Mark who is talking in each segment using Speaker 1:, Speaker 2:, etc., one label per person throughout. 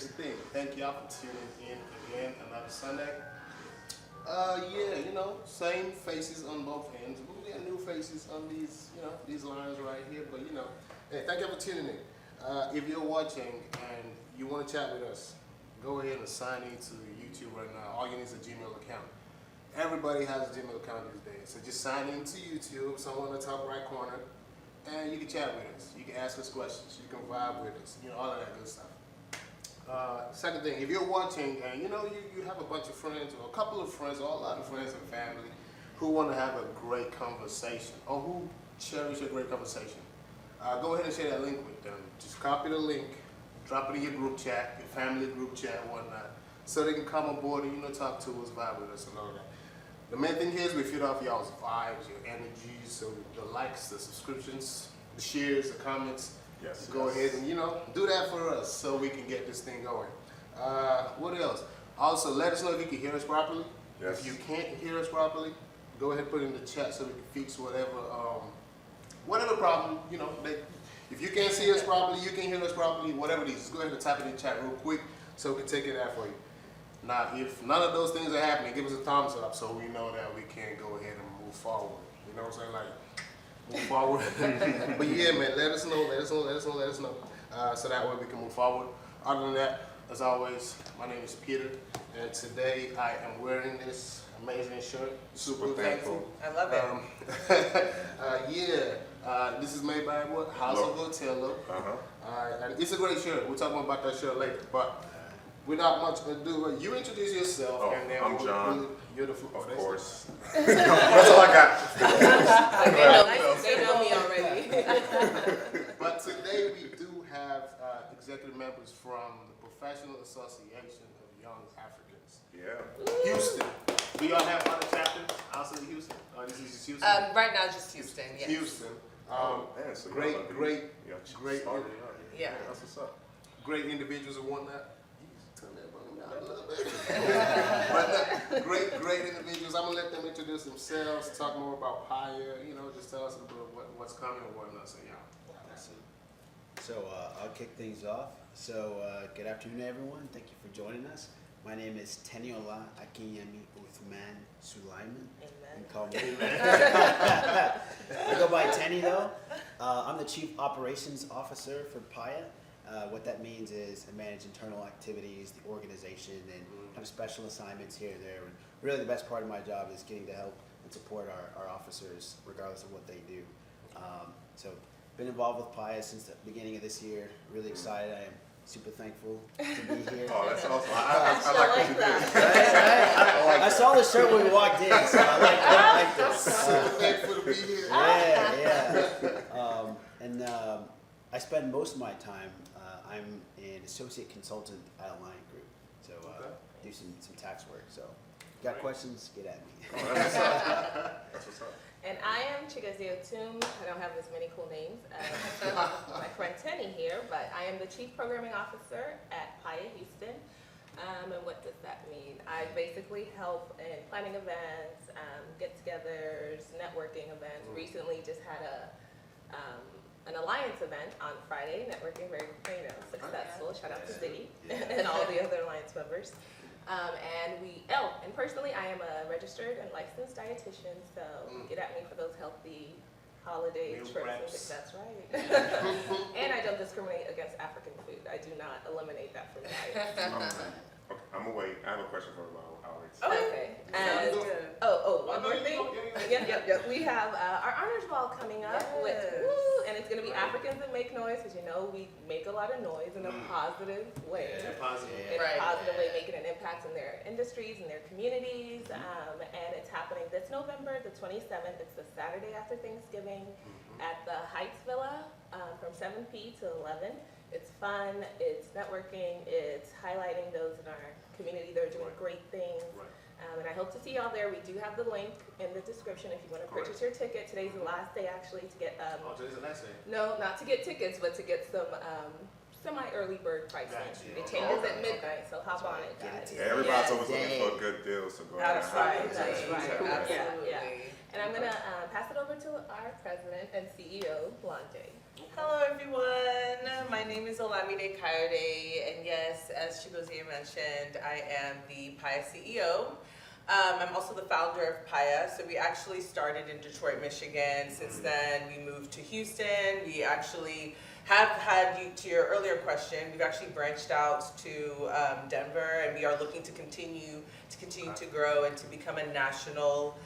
Speaker 1: here's the thing. Thank y'all for tuning in again another Sunday. Yeah, same faces on both ends. We got new faces on these lines right here. But hey, thank you for tuning in. If you're watching and you want to chat with us, go ahead and sign into YouTube right now. All you need is a Gmail account. Everybody has a Gmail account these days, so just sign into YouTube, somewhere in the top right corner, and you can chat with us. You can ask us questions. You can vibe with us. All of that good stuff. Second thing, if you're watching and you have a bunch of friends or a couple of friends or a lot of friends and family who want to have a great conversation or who cherish a great conversation, go ahead and share that link with them. Just copy the link, drop it in your group chat, your family group chat, and whatnot, so they can come aboard and talk to us, vibe with us, and all that. The main thing here is we feed off y'all's vibes, your energies, so the likes, the subscriptions, the shares, the comments.
Speaker 2: Yes.
Speaker 1: Go ahead and do that for us so we can get this thing going. What else? Also, let us know if you can hear us properly.
Speaker 2: Yes.
Speaker 1: If you can't hear us properly, go ahead and put it in the chat so we can fix whatever problem. If you can't see us properly, you can hear us properly. Whatever it is, just go ahead and type it in the chat real quick so we can take it out for you. Now, if none of those things are happening, give us a thumbs up so we know that we can go ahead and move forward. You know what I'm saying? Like, move forward. But yeah, man, let us know, so that way we can move forward. Other than that, as always, my name is Peter, and today I am wearing this amazing shirt. Super thankful.
Speaker 3: I love it.
Speaker 1: This is made by what? House of Otelo. And it's a great shirt. We'll talk more about that shirt later. But without much ado, you introduce yourself, and then
Speaker 2: I'm John.
Speaker 1: You're the
Speaker 2: of course. That's all I got.
Speaker 3: They know me already.
Speaker 1: But today we do have executive members from the Professional Association of Young Africans.
Speaker 2: Yeah.
Speaker 1: Houston. Do y'all have other chapters outside of Houston? This is just Houston?
Speaker 3: Right now, just Houston. Yes.
Speaker 1: Houston.
Speaker 2: Man, so
Speaker 1: great.
Speaker 3: Yeah.
Speaker 2: That's what's up.
Speaker 1: Great individuals and whatnot. Turn that volume down a little bit. But great individuals. I'm gonna let them introduce themselves, talk more about Paya. Just tell us a little bit what's coming and whatnot. So
Speaker 4: So I'll kick things off. So good afternoon, everyone. Thank you for joining us. My name is Teniola Akinyemi Uthman Sulaiman.
Speaker 3: Amen.
Speaker 4: Call me. I go by Tenny though. I'm the Chief Operations Officer for Paya. What that means is I manage internal activities, the organization, and kind of special assignments here and there. And really the best part of my job is getting to help and support our officers regardless of what they do. So been involved with Paya since the beginning of this year. Really excited. I am super thankful to be here.
Speaker 2: Oh, that's awesome. I like what you did.
Speaker 4: I saw the shirt when we walked in, so I like this.
Speaker 1: super thankful to be here.
Speaker 4: I spend most of my time, I'm an associate consultant at Alliant Group, so do some tax work. So, got questions? Get at me.
Speaker 2: Oh, that's what's up.
Speaker 5: And I am Chigozie Otum. I don't have as many cool names as my friend Tenny here, but I am the Chief Programming Officer at Paya Houston. And what does that mean? I basically help in planning events, get-togethers, networking events. Recently just had an alliance event on Friday, networking very successful. Shout out to Ziggy and all the other alliance members. And personally, I am a registered and licensed dietitian, so get at me for those healthy holiday
Speaker 1: Meal
Speaker 5: trips.
Speaker 1: preps.
Speaker 5: That's right. And I don't discriminate against African food. I do not eliminate that from diet.
Speaker 2: Okay, I'm gonna wait. I have a question for Alex.
Speaker 5: Okay. And one more thing. Yep. We have our honors ball coming up and it's going to be Africans that make noise, because we make a lot of noise in a positive way.
Speaker 1: Yeah, positive.
Speaker 5: In a positive way, making an impact in their industries and their communities. And it's happening this November, the 27th. It's the Saturday after Thanksgiving at the Heights Villa from 7 p. to 11. It's fun, it's networking, it's highlighting those in our community that are doing great things. And I hope to see y'all there. We do have the link in the description if you want to purchase your ticket. Today's the last day actually to get
Speaker 1: today's the last day.
Speaker 5: No, not to get tickets, but to get some semi-early bird pricing.
Speaker 1: Gotcha.
Speaker 5: It changes at midnight, so hop on it, guys.
Speaker 2: Yeah, everybody's always looking for a good deal, so go ahead.
Speaker 3: That's right.
Speaker 5: Yeah. And I'm going to pass pass it over to our president and CEO, Blonde.
Speaker 3: Hello everyone, my name is Olamide Kayode, and yes, as Chigozie mentioned, I am the Paya CEO. I'm also the founder of Paya, so we actually started in Detroit, Michigan. Since then, we moved to Houston. We actually have had, to your earlier question, we've actually branched out to Denver, and we are looking to continue to grow and to become a national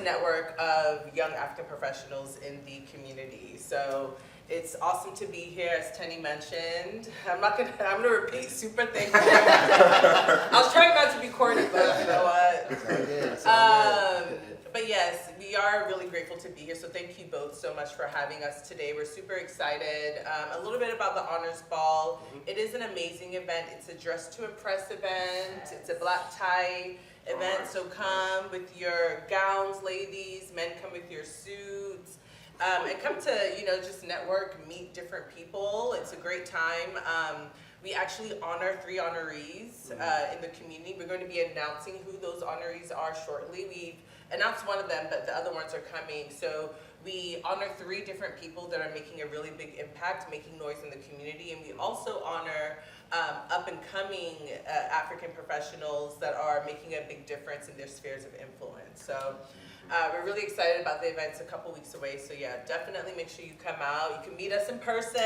Speaker 3: network of young African professionals in the community. So it's awesome to be here, as Tenny mentioned. I'm gonna repeat super thankful. I was trying not to be corny, but you know what?
Speaker 4: It's all good.
Speaker 3: But yes, we are really grateful to be here. So thank you both so much for having us today. We're super excited. A little bit about the Honors Ball. It is an amazing event. It's a dress to impress event. It's a black tie event. So come with your gowns, ladies. Men come with your suits. And come to, just network, meet different people. It's a great time. We actually honor 3 honorees in the community. We're going to be announcing who those honorees are shortly. We've announced one of them, but the other ones are coming. So we honor 3 different people that are making a really big impact, making noise in the community. And we also honor up-and-coming African professionals that are making a big difference in their spheres of influence. So we're really excited about the event. It's a couple weeks away, so yeah, definitely make sure you come out. You can meet us in person,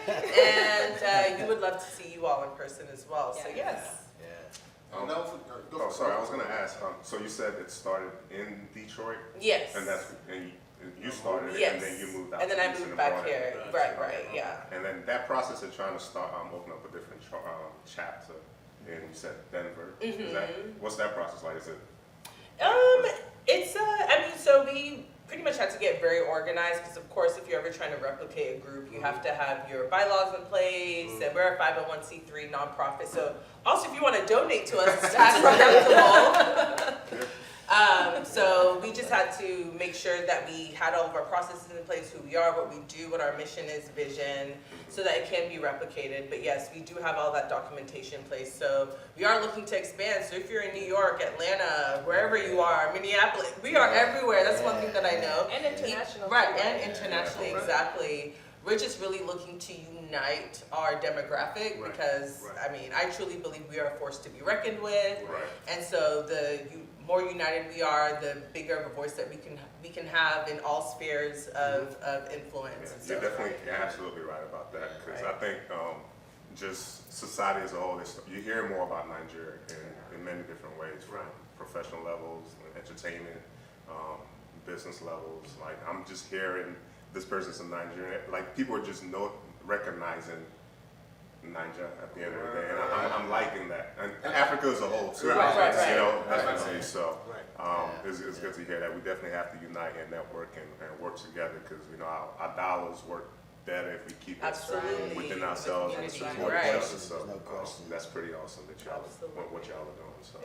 Speaker 3: and we would love to see you all in person as well. So yes.
Speaker 2: Sorry, I was going to ask. So you said it started in Detroit,
Speaker 3: Yes.
Speaker 2: and you started it,
Speaker 3: Yes.
Speaker 2: and then you moved out.
Speaker 3: And then
Speaker 2: to
Speaker 3: I
Speaker 2: Houston
Speaker 3: moved
Speaker 2: and
Speaker 3: back
Speaker 2: brought it.
Speaker 3: here. Right, yeah.
Speaker 2: And then that process of trying to start open up a different chapter, and you said Denver. What's that process like? Is it?
Speaker 3: So we pretty much had to get very organized because, of course, if you're ever trying to replicate a group, you have to have your bylaws in place, and we're a 501c3 nonprofit. So also, if you want to donate to us, it's tax deductible. So we just had to make sure that we had all of our processes in place, who we are, what we do, what our mission is, vision, so that it can be replicated. But yes, we do have all that documentation in place. So we are looking to expand. So if you're in New York, Atlanta, wherever you are, Minneapolis, we are everywhere. That's one thing that I know.
Speaker 5: And international.
Speaker 3: Right, and internationally, exactly. We're just really looking to unite our demographic because, I truly believe we are a force to be reckoned with.
Speaker 2: Right.
Speaker 3: And so the more united we are, the bigger of a voice that we can have in all spheres of influence.
Speaker 2: Yeah, you're absolutely right about that, because I think just society as a whole, you hear more about Nigeria in many different ways, from professional levels, entertainment, business levels. Like, I'm just hearing this person's from Nigeria. Like, people are just recognizing Nigeria at the end of the day, and I'm liking that. And Africa as a whole too, definitely. So it's good to hear that. We definitely have to unite and network and work together, because our dollars work better if we keep it within ourselves and support each other. So that's pretty awesome that what y'all are doing. So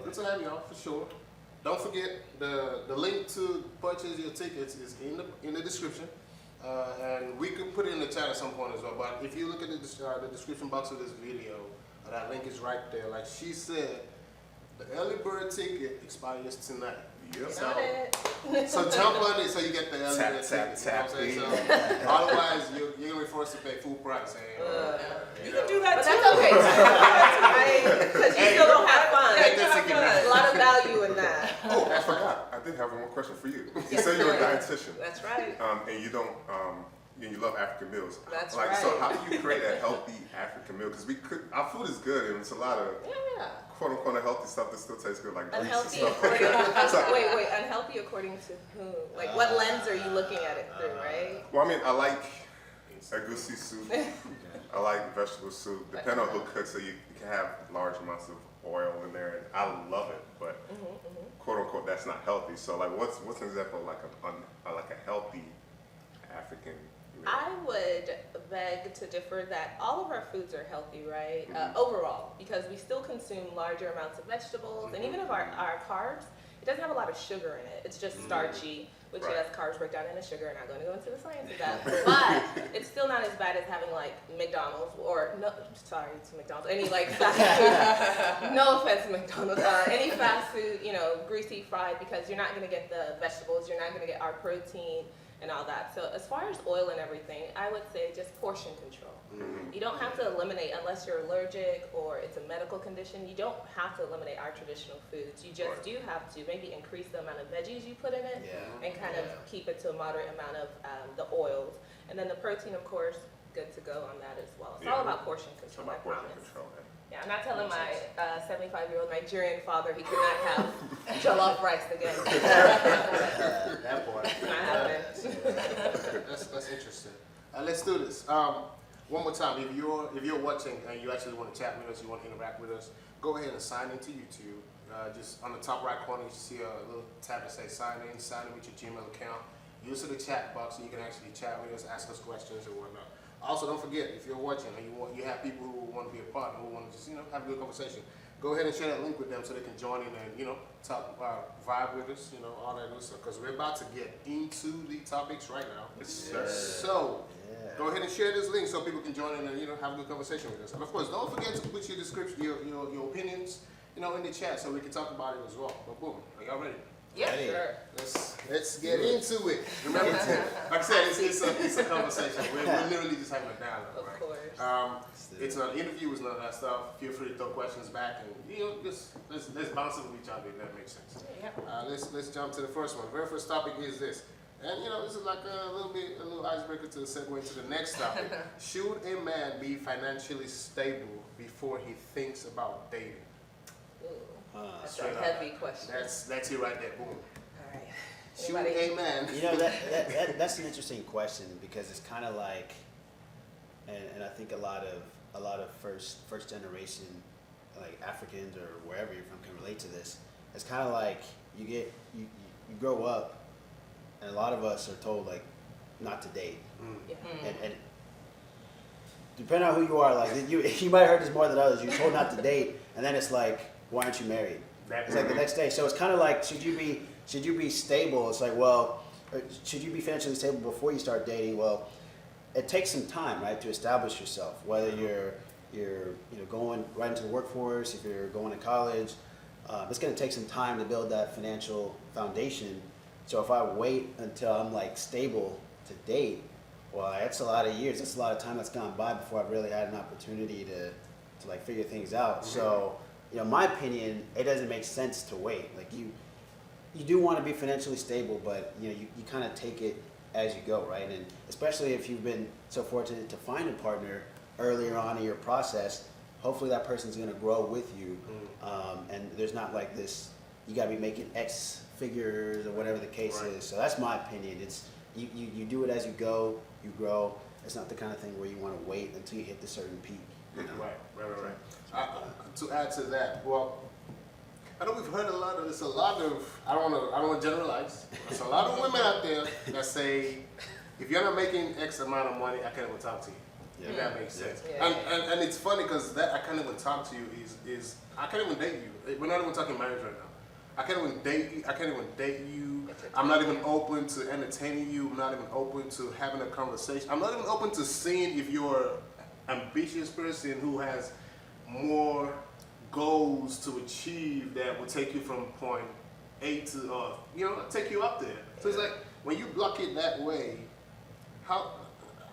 Speaker 1: Good to have y'all, for sure. Don't forget the link to purchase your tickets is in the description. And we could put it in the chat at some point as well. But if you look at the description box of this video, that link is right there. Like she said, the early bird ticket expires tonight.
Speaker 2: Yep.
Speaker 1: So jump on it so you get the early bird ticket.
Speaker 2: Tap.
Speaker 1: So otherwise, you're gonna be forced to pay full price.
Speaker 3: You can do that
Speaker 5: But
Speaker 3: too.
Speaker 5: that's okay. Because you still don't have fun.
Speaker 3: Yeah,
Speaker 5: A lot of value in that.
Speaker 2: Oh, I forgot. I did have one more question for you. You said you're a dietitian.
Speaker 3: That's right.
Speaker 2: And you don't. And you love African meals.
Speaker 3: That's
Speaker 2: right.
Speaker 3: right.
Speaker 2: So how do you create a healthy African meal? Because our food is good, and it's a lot of quote unquote unhealthy stuff that still tastes good, like grease and
Speaker 5: Unhealthy
Speaker 2: stuff.
Speaker 5: according wait, unhealthy according to whom? Like what lens are you looking at it through, right?
Speaker 2: Well, I like egusi soup. I like vegetable soup. Depending on who cooks it, you can have large amounts of oil in there, and I love it. But quote unquote, that's not healthy. So, like, what's an example of like a healthy African meal?
Speaker 5: I would beg to differ that all of our foods are healthy, right? Overall, because we still consume larger amounts of vegetables, and even of our carbs. It doesn't have a lot of sugar in it. It's just starchy, which
Speaker 2: Right.
Speaker 5: yes, carbs break down into sugar. Not going to go into the science of that, but it's still not as bad as having like McDonald's or no, sorry to McDonald's, any like fast food. No offense to McDonald's, any fast food, you know, greasy fried, because you're not going to get the vegetables, you're not going to get our protein and all that. So as far as oil and everything, I would say just portion control. You don't have to eliminate, unless you're allergic or it's a medical condition, you don't have to eliminate our traditional foods. You just do have to maybe increase the amount of veggies you put in it and kind of keep it to a moderate amount of the oils. And then the protein, of course, good to go on that as well. It's all about portion control, I promise. Yeah, I'm not telling my 75-year-old Nigerian father he could not have jollof rice again.
Speaker 1: That part.
Speaker 5: Not happening.
Speaker 1: That's interesting. Let's do this. One more time. If you're watching and you actually want to chat with us, you want to interact with us, go ahead and sign into YouTube. Just on the top right corner, you see a little tab that says sign in with your Gmail account. Use the chat box so you can actually chat with us, ask us questions and whatnot. Also, don't forget, if you're watching and you have people who want to be a partner, who want to just have a good conversation, go ahead and share that link with them so they can join in and talk, vibe with us, all that good stuff. Because we're about to get into the topics right now. So go ahead and share this link so people can join in and have a good conversation with us. And of course, don't forget to put your description, your opinions, in the chat so we can talk about it as well. But boom, are y'all ready?
Speaker 5: Yeah, sure.
Speaker 1: Let's get into it. Remember, like I said, it's a conversation. We're literally just having a dialogue.
Speaker 5: Of course.
Speaker 1: It's not an interview. It's none of that stuff. Feel free to throw questions back, and just let's bounce it with each other. If that makes sense. Let's jump to the first one. The very first topic is this, and this is like a little icebreaker to segue into the next topic. Should a man be financially stable before he thinks about dating?
Speaker 5: That's a heavy question.
Speaker 1: That's it right there. Boom.
Speaker 5: All right.
Speaker 1: Shoot
Speaker 5: Anybody?
Speaker 1: a man.
Speaker 4: That's an interesting question, because it's kind of like, and I think a lot of first generation like Africans or wherever you're from can relate to this. It's kind of like you grow up, and a lot of us are told like not to date, and depending on who you are, like you might have heard this more than others. You're told not to date, and then it's like, why aren't you married? It's like the next day. So it's kind of like, should you be stable? It's like, well, should you be financially stable before you start dating? Well, it takes some time, right, to establish yourself. Whether you're going right into the workforce, if you're going to college, it's going to take some time to build that financial foundation. So if I wait until I'm like stable to date, well, that's a lot of years. That's a lot of time that's gone by before I've really had an opportunity to like figure things out. So, my opinion, it doesn't make sense to wait. Like you do want to be financially stable, but you kind of take it as you go, right? And especially if you've been so fortunate to find a partner earlier on in your process, hopefully that person's going to grow with you. And there's not like this, you got to be making X figures or whatever the case is. So that's my opinion. It's you do it as you go, you grow. It's not the kind of thing where you want to wait until you hit the certain peak.
Speaker 1: Right. To add to that, well, I know we've heard a lot of this. I don't want to generalize. There's a lot of women out there that say, if you're not making X amount of money, I can't even talk to you. If that makes sense. And it's funny because that I can't even talk to you is I can't even date you. We're not even talking marriage right now. I can't even date you. I'm not even open to entertaining you. I'm not even open to having a conversation. I'm not even open to seeing if you're an ambitious person who has more goals to achieve that will take you from point A to take you up there. So it's like when you block it that way, how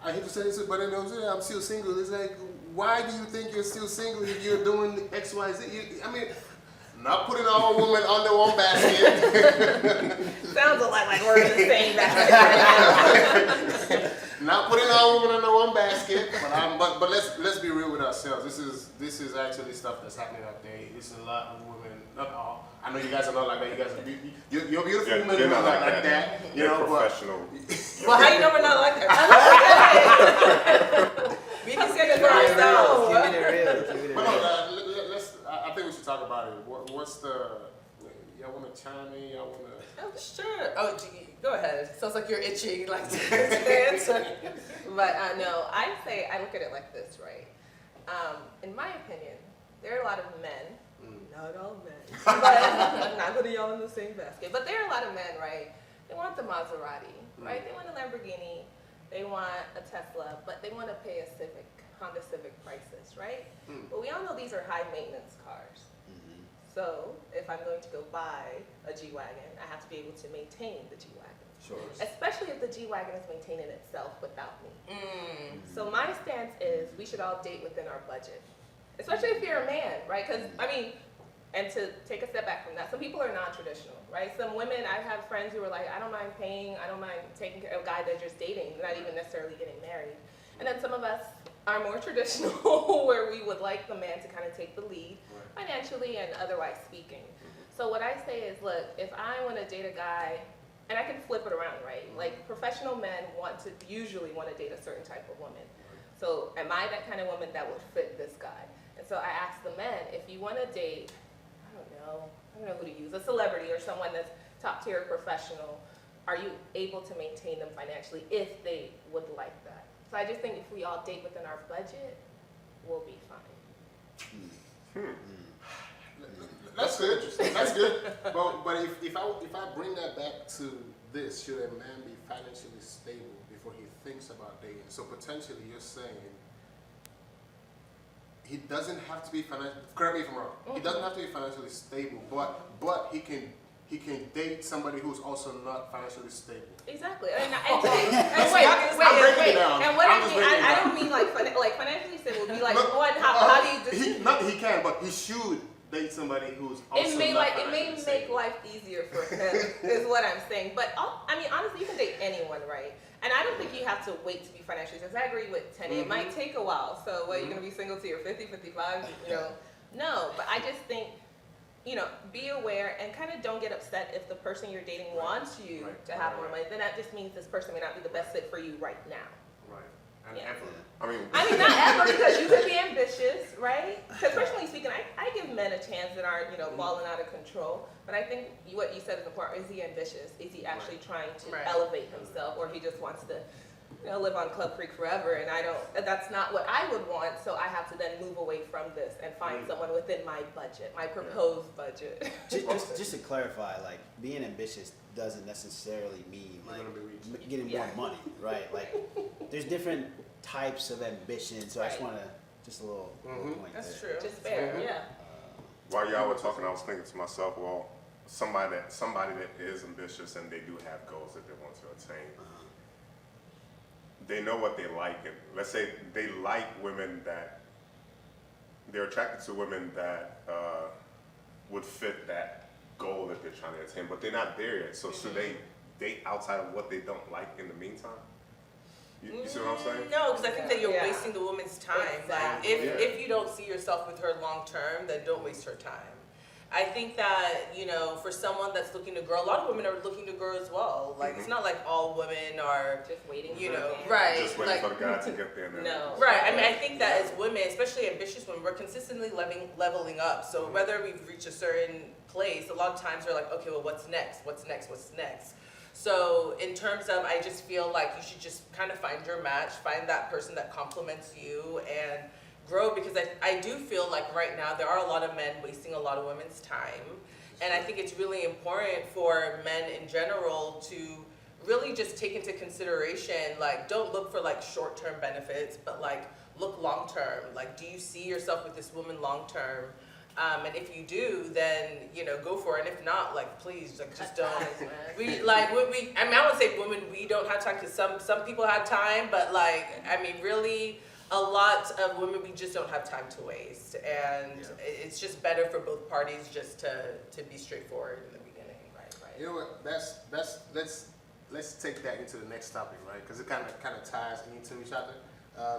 Speaker 1: I hate to say this, but I'm still single. It's like, why do you think you're still single if you're doing X, Y, Z? Not putting all women under one basket.
Speaker 5: Sounds a lot like we're in the same basket.
Speaker 1: Not putting all women under one basket, but let's be real with ourselves. This is actually stuff that's happening out there. It's a lot of women, not all. I know you guys are not like that. You guys are you're beautiful women.
Speaker 2: You're not
Speaker 1: like that.
Speaker 2: You're professional.
Speaker 3: Well, how you know we're not like that? We can say that for ourselves.
Speaker 4: Keep it real.
Speaker 1: But no, I think we should talk about it. What's the? Y'all want to chime in? Y'all want to?
Speaker 3: Oh, sure. Oh, go ahead. Sounds like you're itching, like to answer.
Speaker 5: But no, I look at it like this, right? In my opinion, there are a lot of men Not all men. But I'm not putting y'all in the same basket. But there are a lot of men, right? They want the Maserati, right? They want a Lamborghini. They want a Tesla, but they want to pay a Honda Civic prices, right? But we all know these are high maintenance cars. So if I'm going to go buy a G-Wagon, I have to be able to maintain the G-Wagon.
Speaker 4: Sure.
Speaker 5: Especially if the G-Wagon is maintaining itself without me. So my stance is we should all date within our budget. Especially if you're a man, right? Because, I mean, and to take a step back from that, some people are non-traditional, right? Some women, I have friends who are like, I don't mind paying, I don't mind taking care of a guy they're just dating, not even necessarily getting married. And then some of us are more traditional, where we would like the man to kind of take the lead, financially and otherwise speaking. So what I say is, look, if I want to date a guy, and I can flip it around, right? Like, professional men usually want to date a certain type of woman. So am I that kind of woman that would fit this guy? And so I ask the men, if you want to date, I don't know who to use, a celebrity or someone that's top tier professional, are you able to maintain them financially if they would like that? So I just think if we all date within our budget, we'll be fine.
Speaker 1: That's good. That's good. But if I bring that back to this, should a man be financially stable before he thinks about dating? So potentially you're saying he doesn't have to be financially, correct me if I'm wrong, he doesn't have to be financially stable, but he can date somebody who's also not financially stable.
Speaker 5: Exactly. And wait. And what I mean, I don't mean like financially stable. Be like, how do you?
Speaker 1: He can, but he should date somebody who's also
Speaker 5: it may
Speaker 1: not
Speaker 5: make
Speaker 1: stable.
Speaker 5: life easier for him, is what I'm saying. But I mean, honestly, you can date anyone, right? And I don't think you have to wait to be financially stable. I agree with Tenny. It might take a while. So, what, you're going to be single till you're 50, 55? No. But I just think, be aware and kind of don't get upset if the person you're dating wants you to have more money. Then that just means this person may not be the best fit for you right now.
Speaker 1: Right. And
Speaker 5: Yeah.
Speaker 1: ever.
Speaker 2: I mean,
Speaker 5: not ever, because you could be ambitious, right? Because personally speaking, I give men a chance that aren't, balling out of control. But I think what you said is important. Is he ambitious? Is he actually trying to elevate himself, or he just wants to, live on Club Creek forever? And that's not what I would want. So I have to then move away from this and find someone within my budget, my proposed budget.
Speaker 4: Just to clarify, like, being ambitious doesn't necessarily mean like getting more money, right? Like, there's different types of ambition. So I just want to just a little point
Speaker 3: That's
Speaker 4: there.
Speaker 3: true.
Speaker 5: Just fair, yeah.
Speaker 2: while y'all were talking, I was thinking to myself, well, somebody that is ambitious and they do have goals that they want to attain. They know what they like, and let's say they like women that they're attracted to women that would fit that goal that they're trying to attain, but they're not there yet. So should they date outside of what they don't like in the meantime? You see what I'm saying?
Speaker 3: No, because I think that you're
Speaker 5: Yeah.
Speaker 3: wasting the woman's time.
Speaker 5: Exactly.
Speaker 3: Like, if you don't see yourself with her long term, then don't waste her time. I think that, for someone that's looking to grow, a lot of women are looking to grow as well. Like, it's not like all women are,
Speaker 5: Just waiting for
Speaker 3: right.
Speaker 2: Just waiting
Speaker 3: like,
Speaker 2: for the guy to get there.
Speaker 5: No.
Speaker 3: Right. I mean, I think that as women, especially ambitious women, we're consistently leveling up. So whether we've reached a certain place, a lot of times we're like, okay, well, what's next? What's next? What's next? So in terms of, I just feel like you should just kind of find your match, find that person that complements you, and grow, because I do feel like right now there are a lot of men wasting a lot of women's time. And I think it's really important for men in general to really just take into consideration, like, don't look for like short-term benefits, but like look long-term. Like, do you see yourself with this woman long-term? And if you do, then, go for it. And if not, like, please, like, just don't. I mean, I would say women, we don't have time, because some people have time, but like, I mean, really, a lot of women, we just don't have time to waste. And it's just better for both parties just to be straightforward in the beginning. Right.
Speaker 1: You know what? Let's take that into the next topic, right? Because it kind of ties into each other.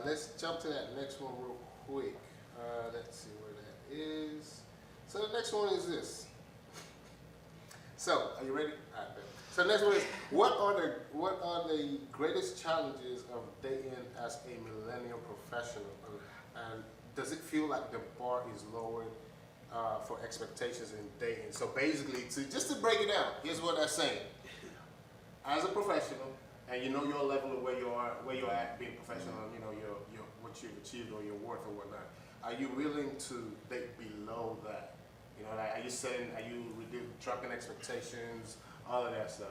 Speaker 1: Let's jump to that next one real quick. Let's see where that is. So the next one is this. So, are you ready? All right, then. So the next one is, what are the greatest challenges of dating as a millennial professional? And does it feel like the bar is lowered for expectations in dating? So basically, just to break it down, here's what I'm saying. As a professional, and you know your level of where you're at being professional, and your what you've achieved or your worth or whatnot, are you willing to date below that You know, like, are you dropping expectations, all of that stuff.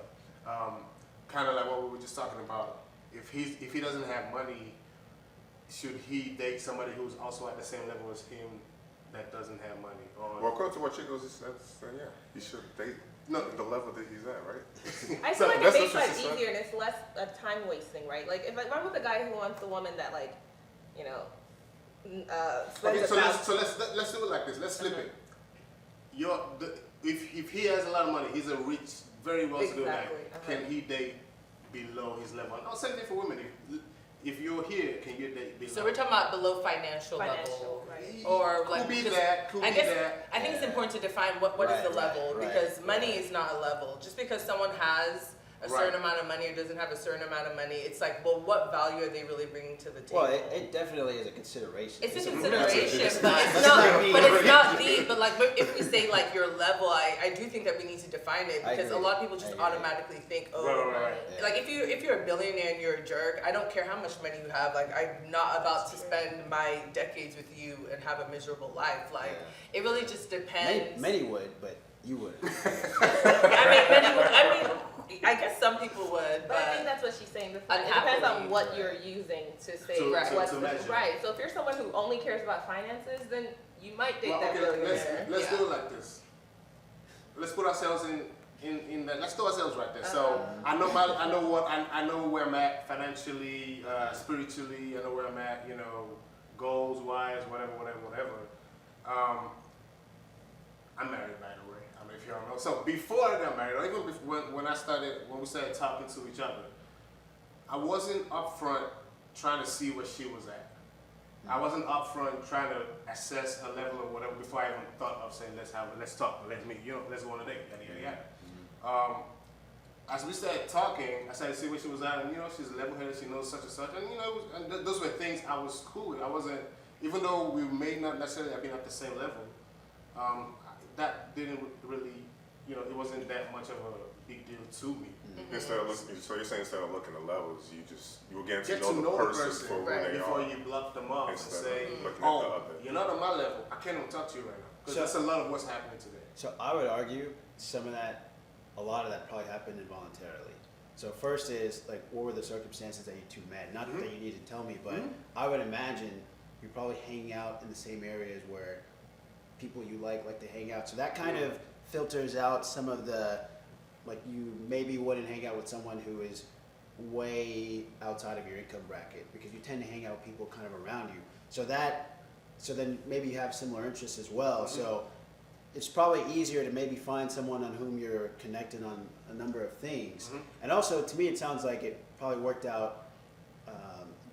Speaker 1: Kind of like what we were just talking about. If he doesn't have money, should he date somebody who's also at the same level as him that doesn't have money? Or,
Speaker 2: Well, according to what Chigozie says, yeah, he should date the level that he's at, right?
Speaker 5: I feel
Speaker 2: So
Speaker 5: like it
Speaker 2: that's
Speaker 5: makes
Speaker 2: what
Speaker 5: life
Speaker 2: she said.
Speaker 5: easier and it's less time wasting, right? Like if I'm with a guy who wants a woman that like, you know, spends
Speaker 1: okay,
Speaker 5: a
Speaker 1: so let's do it like this. Let's flip it. If he has a lot of money, he's a rich, very well-to-do guy.
Speaker 5: Exactly.
Speaker 1: Can he date below his level? No, same thing for women. If you're here, can you date below?
Speaker 3: So we're talking about below financial level.
Speaker 5: right?
Speaker 3: Or like,
Speaker 1: could be
Speaker 3: because
Speaker 1: that. Could
Speaker 3: I
Speaker 1: be
Speaker 3: guess
Speaker 1: that.
Speaker 3: I think it's important to define what is
Speaker 4: Right,
Speaker 3: the level,
Speaker 4: right,
Speaker 3: because money
Speaker 4: right.
Speaker 3: is not a level. Just because someone has a certain amount of money or doesn't have a certain amount of money, it's like, well, what value are they really bringing to the table?
Speaker 4: Well, it definitely is a consideration.
Speaker 3: It's a
Speaker 4: a-
Speaker 3: consideration,
Speaker 4: it's
Speaker 3: but
Speaker 4: not-
Speaker 3: it's
Speaker 4: let's
Speaker 3: not.
Speaker 4: be-
Speaker 3: But it's not the. But like, if we say like your level, I do think that we need to define it,
Speaker 4: I
Speaker 3: because a
Speaker 4: agree.
Speaker 3: lot of people just
Speaker 4: I agree.
Speaker 3: automatically think, oh,
Speaker 1: Right.
Speaker 4: Yeah.
Speaker 3: like if you're a billionaire and you're a jerk, I don't care how much money you have. Like, I'm not about to spend my decades with you and have a miserable life. Like, it really just depends.
Speaker 4: Many would, but you would.
Speaker 3: I guess some people would,
Speaker 5: But I think
Speaker 3: but
Speaker 5: that's what she's saying before. It
Speaker 3: Unhappily,
Speaker 5: depends on what
Speaker 4: right.
Speaker 5: you're using to say
Speaker 1: To-
Speaker 5: what's
Speaker 1: to
Speaker 5: the,
Speaker 1: measure.
Speaker 5: right. So if you're someone who only cares about finances, then you might date
Speaker 1: Well,
Speaker 5: that
Speaker 1: okay,
Speaker 5: billionaire.
Speaker 1: let's
Speaker 3: Yeah.
Speaker 1: do it like this. Let's put ourselves in that. Let's throw ourselves right there. So I know where I'm at financially, spiritually. I know where I'm at. You know, goals wise, whatever. I'm married, by the way. I mean, if you don't know. So before I got married, or even before, when we started talking to each other, I wasn't upfront trying to see where she was at. I wasn't upfront trying to assess her level or whatever before I even thought of saying let's talk, let's meet, let's go on a date, yada yada. As we started talking, I started to see where she was at, and she's level-headed, she knows such and such, and those were things I was cool with. I wasn't, even though we may not necessarily have been at the same level, that didn't really, it wasn't that much of a big deal to me.
Speaker 2: Instead of looking, so you're saying instead of looking at levels, you will get to
Speaker 1: Get
Speaker 2: know
Speaker 1: to
Speaker 2: the person for who
Speaker 3: right,
Speaker 2: they
Speaker 1: before
Speaker 2: are.
Speaker 1: you bluff them off and
Speaker 2: Instead
Speaker 1: say,
Speaker 2: of looking at the other.
Speaker 1: you're not on my level, I can't even talk to you right now. Because
Speaker 4: So-
Speaker 1: that's a lot of what's happening today.
Speaker 4: So I would argue a lot of that probably happened involuntarily. So first is like, what were the circumstances that you two met? Not that you need to tell me, but I would imagine you're probably hanging out in the same areas where people you like to hang out. So that kind of filters out some of the, like, you maybe wouldn't hang out with someone who is way outside of your income bracket, because you tend to hang out with people kind of around you. So then maybe you have similar interests as well. So it's probably easier to maybe find someone on whom you're connected on a number of things. And also, to me, it sounds like it probably worked out. You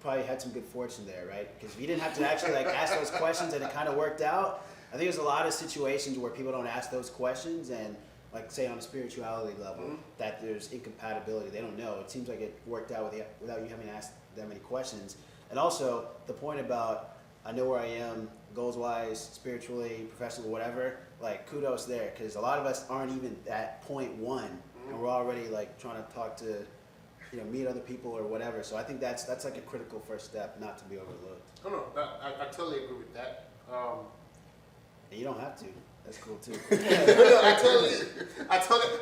Speaker 4: probably had some good fortune there, right? Because if you didn't have to actually like ask those questions and it kind of worked out. I think there's a lot of situations where people don't ask those questions, and like say on a spirituality level, that there's incompatibility. They don't know. It seems like it worked out without you having to ask that many questions. And also the point about I know where I am, goals-wise, spiritually, professionally, whatever. Like, kudos there, because a lot of us aren't even at point one, and we're already like trying to talk to, meet other people or whatever. So I think that's like a critical first step, not to be overlooked.
Speaker 1: Oh no, I totally agree with that.
Speaker 4: And you don't have to. That's cool too.
Speaker 1: No, I totally,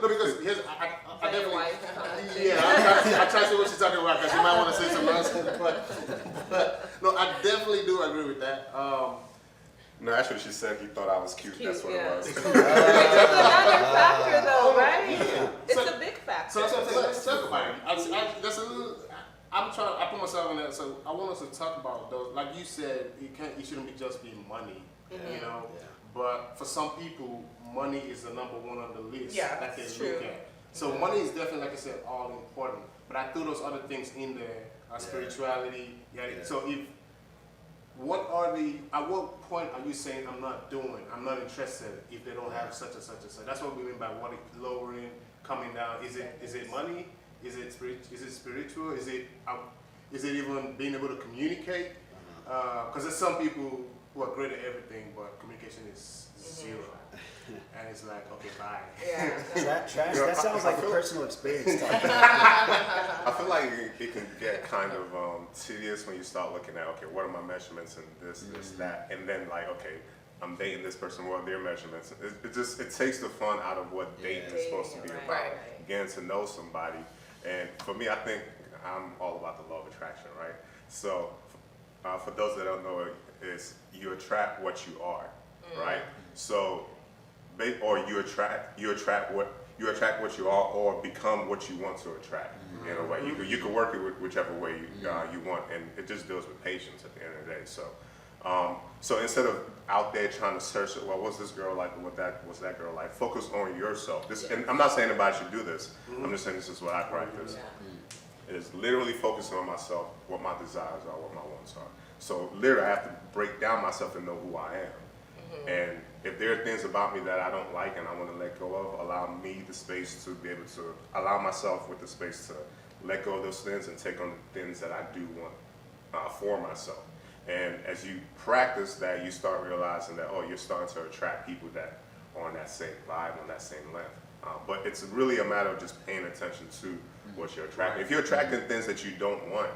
Speaker 1: no, because here's, I
Speaker 5: Tell your
Speaker 1: definitely,
Speaker 5: wife.
Speaker 1: yeah, I try to see what she's talking about, because she might want to say something else, but, no, I definitely do agree with that.
Speaker 2: No, actually, she said he thought I was cute. That's what
Speaker 5: Yeah.
Speaker 2: it was.
Speaker 5: It's another factor though, right?
Speaker 1: Yeah.
Speaker 5: It's
Speaker 1: So-
Speaker 5: a big factor.
Speaker 1: So that's what I'm saying. Let's talk about it. That's a little. I put myself in that. So I want us to talk about those. Like you said, it shouldn't be just be money,
Speaker 4: Yeah.
Speaker 1: But for some people, money is the number one on the list
Speaker 3: Yeah,
Speaker 1: that they
Speaker 3: that's
Speaker 1: look
Speaker 3: true.
Speaker 1: at. So money is definitely, like I said, all important. But I threw those other things in there, spirituality. Yeah. So at what point are you saying I'm not interested if they don't have such and such and such? That's what we mean by what is lowering, coming down. Is it money? Is it spiritual? Is it even being able to communicate? Because there's some people who are great at everything, but communication is zero. And it's like, okay, bye.
Speaker 3: Yeah.
Speaker 4: That sounds like a personal experience.
Speaker 2: I feel like it can get kind of tedious when you start looking at, okay, what are my measurements and this, that, and then like, okay, I'm dating this person, what are their measurements? It takes the fun out of what dating is supposed to be about.
Speaker 3: Right.
Speaker 2: Getting to know somebody. And for me, I think I'm all about the law of attraction, right? So for those that don't know, is you attract what you are, right? So, or you attract what you are, or become what you want to attract in a way. You can work it whichever way you want, and it just deals with patience at the end of the day. So, so instead of out there trying to search, well, what's this girl like, what's that girl like? Focus on yourself. And I'm not saying anybody should do this. I'm just saying this is what I practice. Is literally focusing on myself, what my desires are, what my wants are. So literally, I have to break down myself and know who I am. And if there are things about me that I don't like and I want to let go of, allow me the space to be able to allow myself with the space to let go of those things and take on the things that I do want for myself. And as you practice that, you start realizing that, oh, you're starting to attract people that are on that same vibe, on that same length. But it's really a matter of just paying attention to what you're attracting. If you're attracting things that you don't want,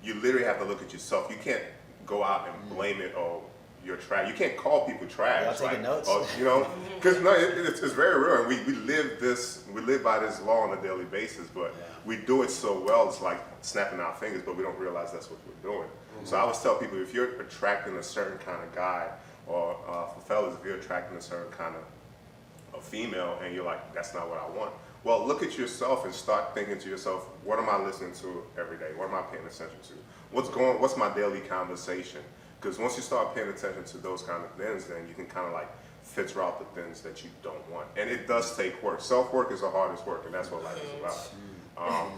Speaker 2: you literally have to look at yourself. You can't go out and blame it, oh, you're trash. You can't call people trash.
Speaker 4: Y'all taking notes?
Speaker 2: Oh, you know, because no, it's very real. And we live by this law on a daily basis, but we do it so well, it's like snapping our fingers, but we don't realize that's what we're doing. So I always tell people, if you're attracting a certain kind of guy, or for fellas, if you're attracting a certain kind of female, and you're like, that's not what I want. Well, look at yourself and start thinking to yourself, what am I listening to every day? What am I paying attention to? What's my daily conversation? Because once you start paying attention to those kind of things, then you can kind of like filter out the things that you don't want. And it does take work. Self-work is the hardest work, and that's what life is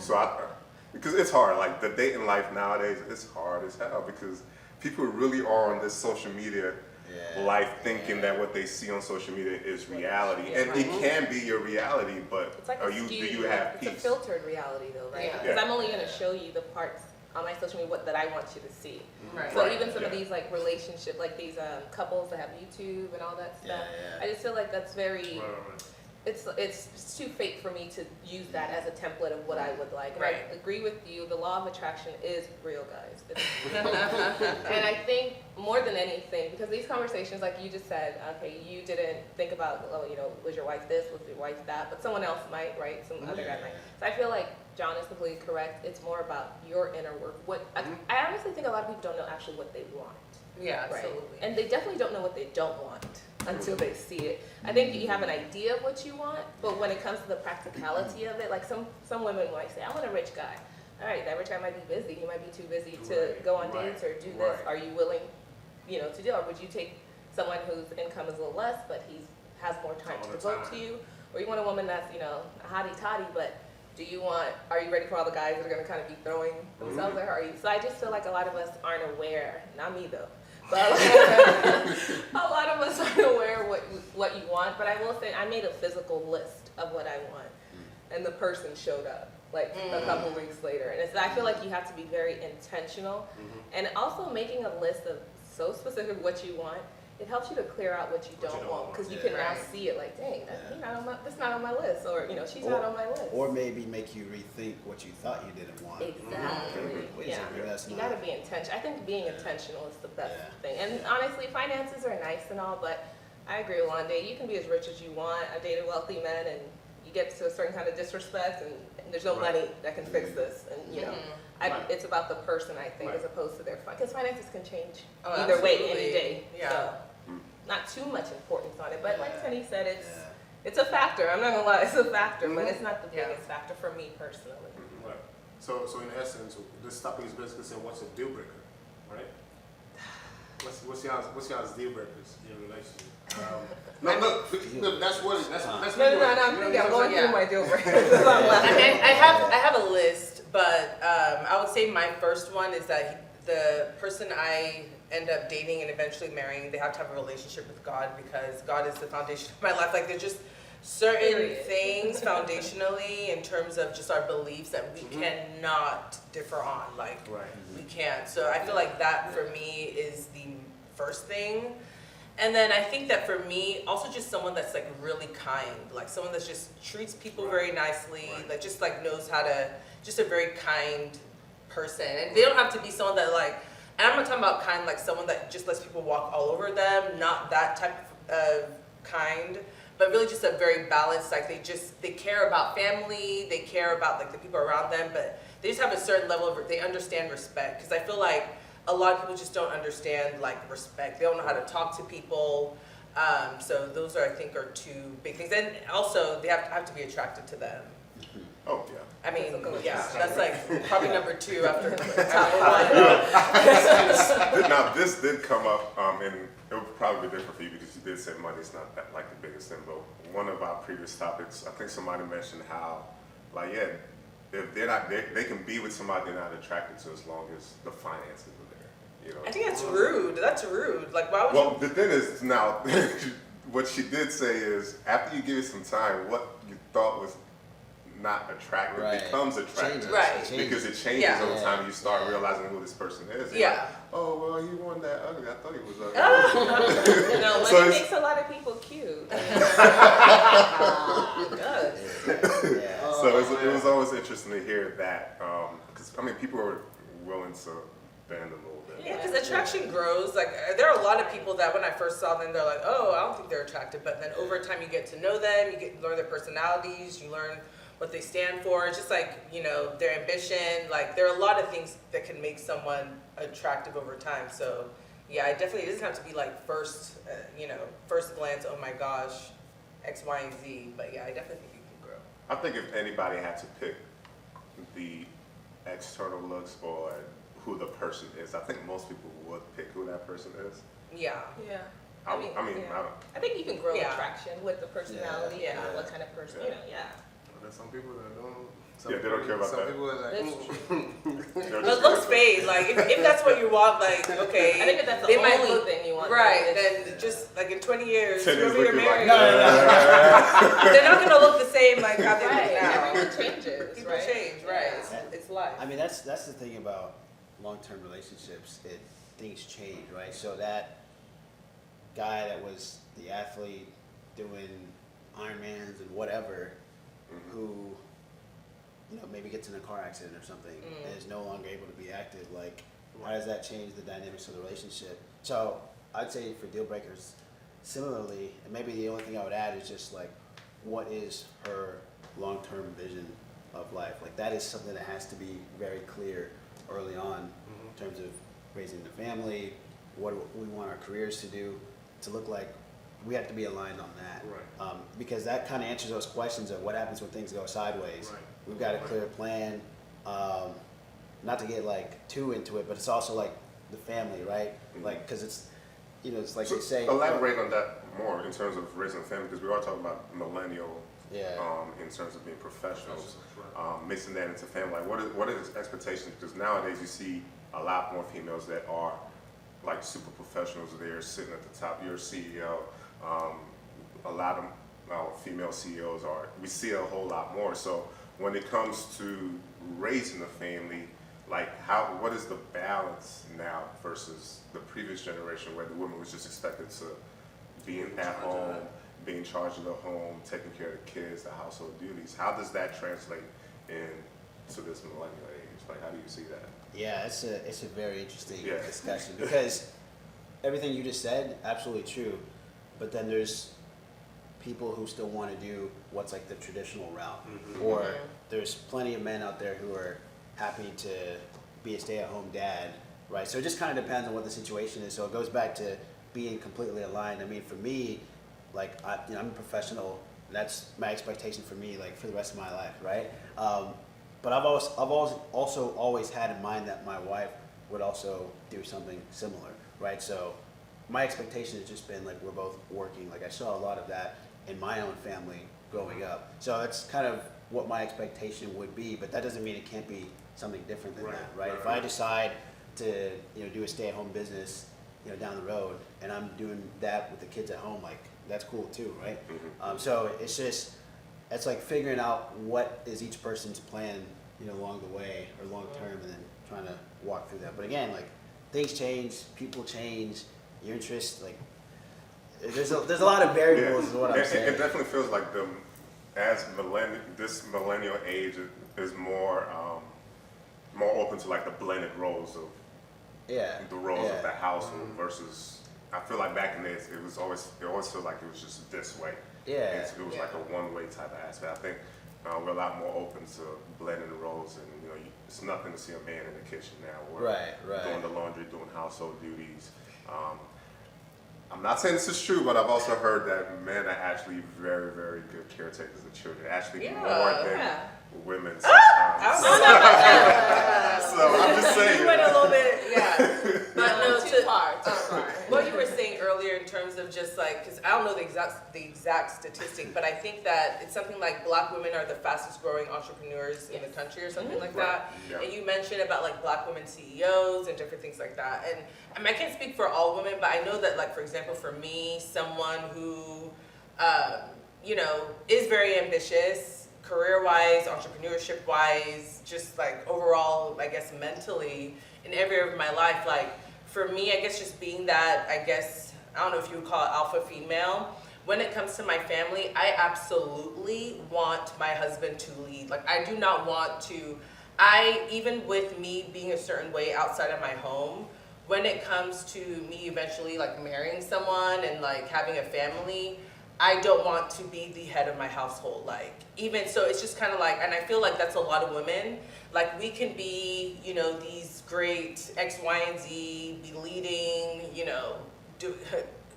Speaker 2: about. Because it's hard. Like the dating life nowadays, it's hard as hell because people really are on this social media life thinking that what they see on social media is reality. And it can be your reality, but
Speaker 5: It's like
Speaker 2: do you have peace?
Speaker 5: It's a filtered reality though, right?
Speaker 3: Yeah.
Speaker 5: Because I'm only going to show you the parts on my social media that I want you to see.
Speaker 3: Right.
Speaker 5: So even some of these like relationship, like these couples that have YouTube and all that stuff, I just feel like that's very, it's too fake for me to use that as a template of what I would like. And I agree with you, the law of attraction is real, guys. It's real. And I think more than anything, because these conversations, like you just said, okay, you didn't think about, oh, you know, was your wife this, was your wife that, but someone else might, right? Some other guy might. So I feel like John is completely correct. It's more about your inner work. I honestly think a lot of people don't know actually what they want.
Speaker 3: Yeah,
Speaker 5: Right.
Speaker 3: absolutely.
Speaker 5: And they definitely don't know what they don't want until they see it. I think you have an idea of what you want, but when it comes to the practicality of it, like some women might say, I want a rich guy. All right, that rich guy might be busy. He might be too busy to go on dates or do this. Are you willing, you know, to do it? Or would you take someone whose income is a little less, but he has more time to devote to you? Or you want a woman that's, you know, a hottie-totty, but are you ready for all the guys that are going to kind of be throwing themselves at her? So I just feel like a lot of us aren't aware, not me though, but a lot of us aren't aware what you want. But I will say, I made a physical list of what I want, and the person showed up like a couple weeks later. And I feel like you have to be very intentional, and also making a list of so specific what you want. It helps you to clear out what you don't want, because you can now see it like, dang, that's not on my list, or you know, she's not on my list.
Speaker 4: Or maybe make you rethink what you thought you didn't want.
Speaker 5: Exactly.
Speaker 4: Wait a second, that's
Speaker 5: You
Speaker 4: not.
Speaker 5: gotta be intentional. I think being intentional is the best thing. And honestly, finances are nice and all, but I agree with Olamide. You can be as rich as you want. I dated wealthy men, and you get to a certain kind of disrespect, and there's no money that can fix this. And you know, it's about the person, I think, as opposed to their fun. Because finances can change either way any day.
Speaker 3: Yeah.
Speaker 5: So, not too much importance on it, but like Tenny said, it's a factor. I'm not gonna lie, it's a factor, but it's not the biggest factor for me personally.
Speaker 1: Right. So in essence, this topic is basically saying, what's a deal breaker, right? What's y'all's deal breakers in a relationship? No, that's what it. That's
Speaker 5: No, I'm thinking, I'm going through my deal breakers.
Speaker 3: I have a list, but I would say my first one is that the person I end up dating and eventually marrying, they have to have a relationship with God, because God is the foundation of my life. Like there's just certain things foundationally in terms of just our beliefs that we cannot differ on. Like we can't. So I feel like that for me is the first thing. And then I think that for me, also just someone that's like really kind, like someone that just treats people very nicely, like just like knows how to, just a very kind person. And they don't have to be someone that like And I'm not talking about kind like someone that just lets people walk all over them, not that type of kind, but really just a very balanced, like they care about family, they care about like the people around them, but they just have a certain level of, they understand respect. Because I feel like a lot of people just don't understand like respect. They don't know how to talk to people. So those are, I think, are two big things. And also, they have to be attracted to them.
Speaker 2: Oh, yeah.
Speaker 3: I mean, yeah, that's like probably number 2 after top 1.
Speaker 2: Now, this did come up, and it would probably be different for you because you did say money's not that, like the biggest thing, but one of our previous topics, I think somebody mentioned how, like, yeah, if they're not, they can be with somebody they're not attracted to as long as the finances are there, you know?
Speaker 3: I think that's rude. That's rude. Like, why would
Speaker 2: Well, the thing is, now, what she did say is, after you give it some time, what you thought was not attractive becomes attractive.
Speaker 4: Changes.
Speaker 3: Right.
Speaker 2: Because it changes
Speaker 3: Yeah.
Speaker 2: over time. You start realizing who this person is. You're
Speaker 3: Yeah.
Speaker 2: like, oh, well, he wasn't that ugly. I thought he was ugly.
Speaker 5: No, money
Speaker 2: So it's-
Speaker 5: makes a lot of people cute.
Speaker 3: It does.
Speaker 4: Yeah.
Speaker 2: So it was always interesting to hear that. Because, I mean, people are willing to bend a little bit.
Speaker 3: Yeah, because attraction grows. Like, there are a lot of people that when I first saw them, they're like, oh, I don't think they're attractive. But then over time, you get to know them. You learn their personalities. You learn what they stand for. It's just like, you know, their ambition. Like, there are a lot of things that can make someone attractive over time. So, yeah, it doesn't have to be like first glance, oh my gosh, X, Y, and Z. But yeah, I definitely think you can grow.
Speaker 2: I think if anybody had to pick the external looks or who the person is, I think most people would pick who that person is.
Speaker 3: Yeah.
Speaker 5: Yeah.
Speaker 2: I mean,
Speaker 5: yeah.
Speaker 2: I don't.
Speaker 5: I think you can grow
Speaker 3: Yeah.
Speaker 5: attraction with the personality
Speaker 3: Yeah.
Speaker 5: and what kind of person, you know, yeah.
Speaker 1: There's some people that don't.
Speaker 2: Yeah, they don't care about
Speaker 1: some
Speaker 2: that.
Speaker 1: people are like,
Speaker 5: That's
Speaker 2: They're
Speaker 3: But
Speaker 2: just
Speaker 3: looks
Speaker 2: gonna-
Speaker 3: fade. Like, if that's what you want, like, okay.
Speaker 5: I think if that's
Speaker 3: they
Speaker 5: the
Speaker 3: might
Speaker 5: only
Speaker 3: look-
Speaker 5: thing you want.
Speaker 3: Right,
Speaker 5: then
Speaker 3: then just like in 20 years,
Speaker 2: 10 years
Speaker 3: whoever you're
Speaker 2: looking like
Speaker 3: married, they're not gonna look the same like how they
Speaker 5: right,
Speaker 3: look now.
Speaker 5: everyone changes,
Speaker 3: People
Speaker 5: right?
Speaker 3: change, right?
Speaker 5: Yeah.
Speaker 3: It's life.
Speaker 4: I mean, that's the thing about long-term relationships. Things change, right? So that guy that was the athlete doing Ironmans and whatever, who, you know, maybe gets in a car accident or something and is no longer able to be active, like, how does that change the dynamics of the relationship? So I'd say for deal breakers, similarly, and maybe the only thing I would add is just like, what is her long-term vision of life? Like, that is something that has to be very clear early on in terms of raising the family, what we want our careers to look like. We have to be aligned on that.
Speaker 1: Right.
Speaker 4: Because that kind of answers those questions of what happens when things go sideways.
Speaker 1: Right.
Speaker 4: We've got a clear plan, not to get like too into it, but it's also like the family, right? Like, because it's, you know, it's like
Speaker 2: So
Speaker 4: they say.
Speaker 2: elaborate on that more in terms of raising a family, because we are talking about millennial,
Speaker 4: Yeah.
Speaker 2: in terms of being professionals,
Speaker 1: Right.
Speaker 2: mixing that into family. Like, what is expectations? Because nowadays you see a lot more females that are like super professionals. They're sitting at the top. You're a CEO. A lot of female CEOs are. We see a whole lot more. So when it comes to raising a family, like what is the balance now versus the previous generation where the woman was just expected to be at home, being in charge of the home, taking care of the kids, the household duties? How does that translate into this millennial age? Like, how do you see that?
Speaker 4: Yeah, it's a very interesting
Speaker 2: Yeah.
Speaker 4: discussion because everything you just said, absolutely true. But then there's people who still want to do what's like the traditional route, or there's plenty of men out there who are happy to be a stay-at-home dad, right? So it just kind of depends on what the situation is. So it goes back to being completely aligned. I mean, for me, like I'm a professional. That's my expectation for me, like for the rest of my life, right? But I've also always had in mind that my wife would also do something similar, right? So my expectation has just been like we're both working. Like I saw a lot of that in my own family growing up. So that's kind of what my expectation would be, but that doesn't mean it can't be something different than that, right? If I decide to, do a stay-at-home business, down the road, and I'm doing that with the kids at home, like that's cool too, right? So it's like figuring out what is each person's plan, along the way or long term, and then trying to walk through that. But again, like things change, people change, your interests, like there's a lot of variables is what I'm saying.
Speaker 2: It definitely feels like this millennial age is more open to like the blended roles of the roles of the household versus. I feel like back in the days, it always felt like it was just this way.
Speaker 4: Yeah.
Speaker 2: It was like a one-way type of aspect. I think we're a lot more open to blending the roles, and it's nothing to see a man in the kitchen now, or doing the laundry, doing household duties. I'm not saying this is true, but I've also heard that men are actually very, very good caretakers of children, actually more than women sometimes.
Speaker 3: I don't know about that.
Speaker 2: So I'm just saying.
Speaker 3: You went a little bit, yeah. But no,
Speaker 5: too far.
Speaker 3: what you were saying earlier in terms of just like, because I don't know the exact statistic, but I think that it's something like Black women are the fastest growing entrepreneurs in the country or something like that.
Speaker 2: Yeah.
Speaker 3: And you mentioned about like Black women CEOs and different things like that. And I mean, I can't speak for all women, but I know that like, for example, for me, someone who, is very ambitious, career-wise, entrepreneurship-wise, just like overall, I guess mentally, in every area of my life, like for me, I guess just being that, I don't know if you would call it alpha female, when it comes to my family, I absolutely want my husband to lead. Like I do not want to, even with me being a certain way outside of my home, when it comes to me eventually like marrying someone and like having a family, I don't want to be the head of my household. Like even so, it's just kind of like, and I feel like that's a lot of women. Like we can be, these great X, Y, and Z, be leading,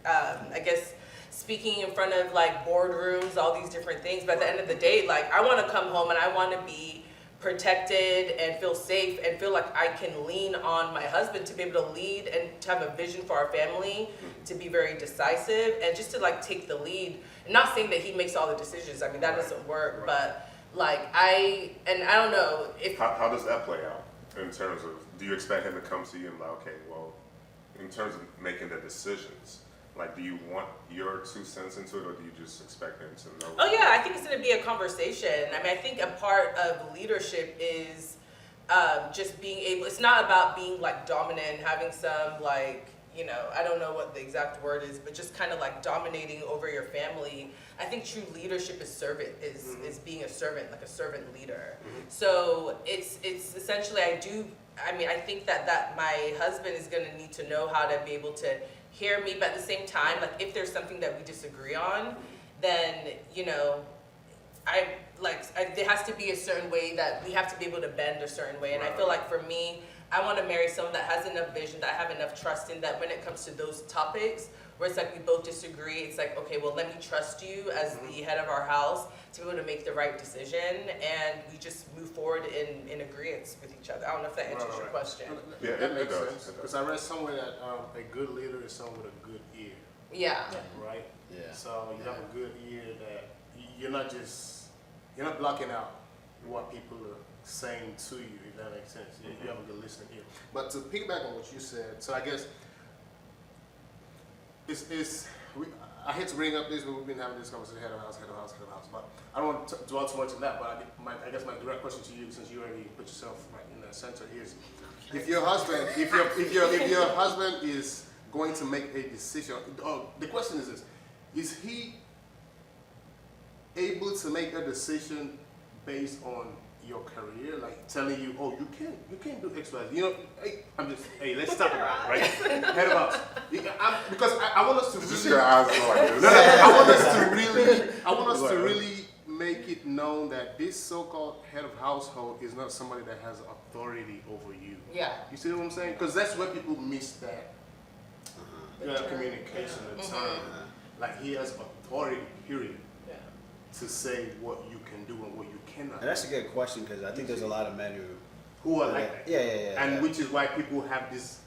Speaker 3: I guess speaking in front of like boardrooms, all these different things. But at the end of the day, like I want to come home and I want to be protected and feel safe and feel like I can lean on my husband to be able to lead and to have a vision for our family, to be very decisive and just to like take the lead. And not saying that he makes all the decisions. I mean, that doesn't work, but like I don't know if.
Speaker 2: How does that play out in terms of, do you expect him to come to you and be like, okay, well, in terms of making the decisions, like, do you want your 2 cents into it, or do you just expect him to know?
Speaker 3: Oh yeah, I think it's going to be a conversation. I mean, I think a part of leadership is just being able. It's not about being like dominant and having some like, I don't know what the exact word is, but just kind of like dominating over your family. I think true leadership is is being a servant, like a servant leader. So it's essentially I think that my husband is going to need to know how to be able to hear me, but at the same time, like if there's something that we disagree on, then there has to be a certain way that we have to be able to bend a certain way. And I feel like for me, I want to marry someone that has enough vision, that I have enough trust in, that when it comes to those topics where it's like we both disagree, it's like, okay, well, let me trust you as the head of our house to be able to make the right decision, and we just move forward in agreement with each other. I don't know if that answers your question.
Speaker 2: Yeah,
Speaker 1: that
Speaker 2: it
Speaker 1: makes
Speaker 2: does.
Speaker 1: sense. Because I read somewhere that a good leader is someone with a good ear,
Speaker 3: Yeah.
Speaker 1: right?
Speaker 4: Yeah.
Speaker 1: So you have a good ear that you're not blocking out what people are saying to you, if that makes sense. You have a good listening ear. But to piggyback on what you said, so I guess I hate to bring up this, but we've been having this conversation, head of house, but I don't want to dwell too much on that, but I guess my direct question to you, since you already put yourself right in the center, is if your husband is going to make a decision, the question is this: is he able to make a decision based on your career, like telling you, oh, you can't do X, Y, Z. Let's talk about it, right? Head of house. Because I want us to
Speaker 2: Just
Speaker 1: really,
Speaker 2: your eyes go like this.
Speaker 1: I want us to really make it known that this so-called head of household is not somebody that has authority over you.
Speaker 3: Yeah.
Speaker 1: You see what I'm saying? Because that's where people miss that communication, the term. Like he has authority, period, to say what you can do and what you cannot.
Speaker 4: And that's a good question, because I think there's a lot of men
Speaker 1: who are like that.
Speaker 4: Yeah.
Speaker 1: And which is why people have this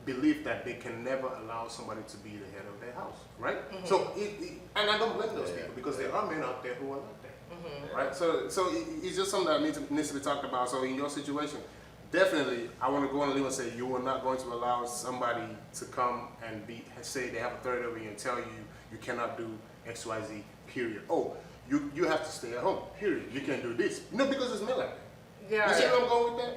Speaker 1: belief that they can never allow somebody to be the head of their house, right? So, and I don't blame those people, because there are men out there who are like that, right? So it's just something that needs to be talked about. So in your situation, definitely, I want to go on a limb and say you are not going to allow somebody to come and say they have authority over you and tell you you cannot do X, Y, Z, period. Oh, you have to stay at home, period. You can't do this. Because it's men like that.
Speaker 3: Yeah.
Speaker 1: You see where I'm going with that?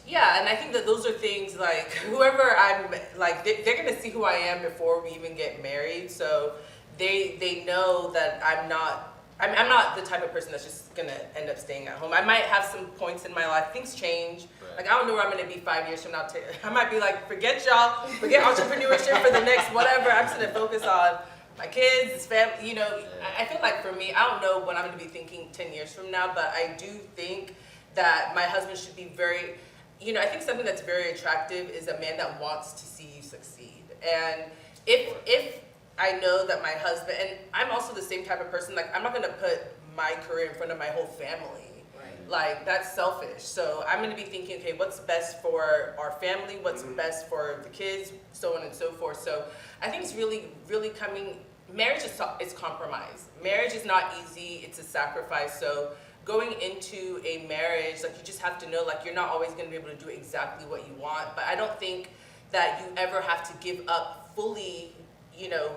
Speaker 3: Yeah, and I think that those are things like whoever I'm like, they're gonna see who I am before we even get married. So they know that I'm not I'm not the type of person that's just gonna end up staying at home. I might have some points in my life, things change.
Speaker 1: Right.
Speaker 3: Like I don't know where I'm gonna be 5 years from now. I might be like, forget y'all, forget entrepreneurship for the next whatever. I'm just gonna focus on my kids, his family. You know, I feel like for me, I don't know what I'm gonna be thinking 10 years from now, but I do think that my husband should be very, you know, I think something that's very attractive is a man that wants to see you succeed. And if I know that my husband, and I'm also the same type of person, like I'm not gonna put my career in front of my whole family.
Speaker 5: Right.
Speaker 3: Like that's selfish. So I'm gonna be thinking, okay, what's best for our family? What's best for the kids? So on and so forth. So I think it's really, really coming, marriage is compromise. Marriage is not easy, it's a sacrifice. So going into a marriage, like you just have to know, like you're not always gonna be able to do exactly what you want, but I don't think that you ever have to give up fully, you know,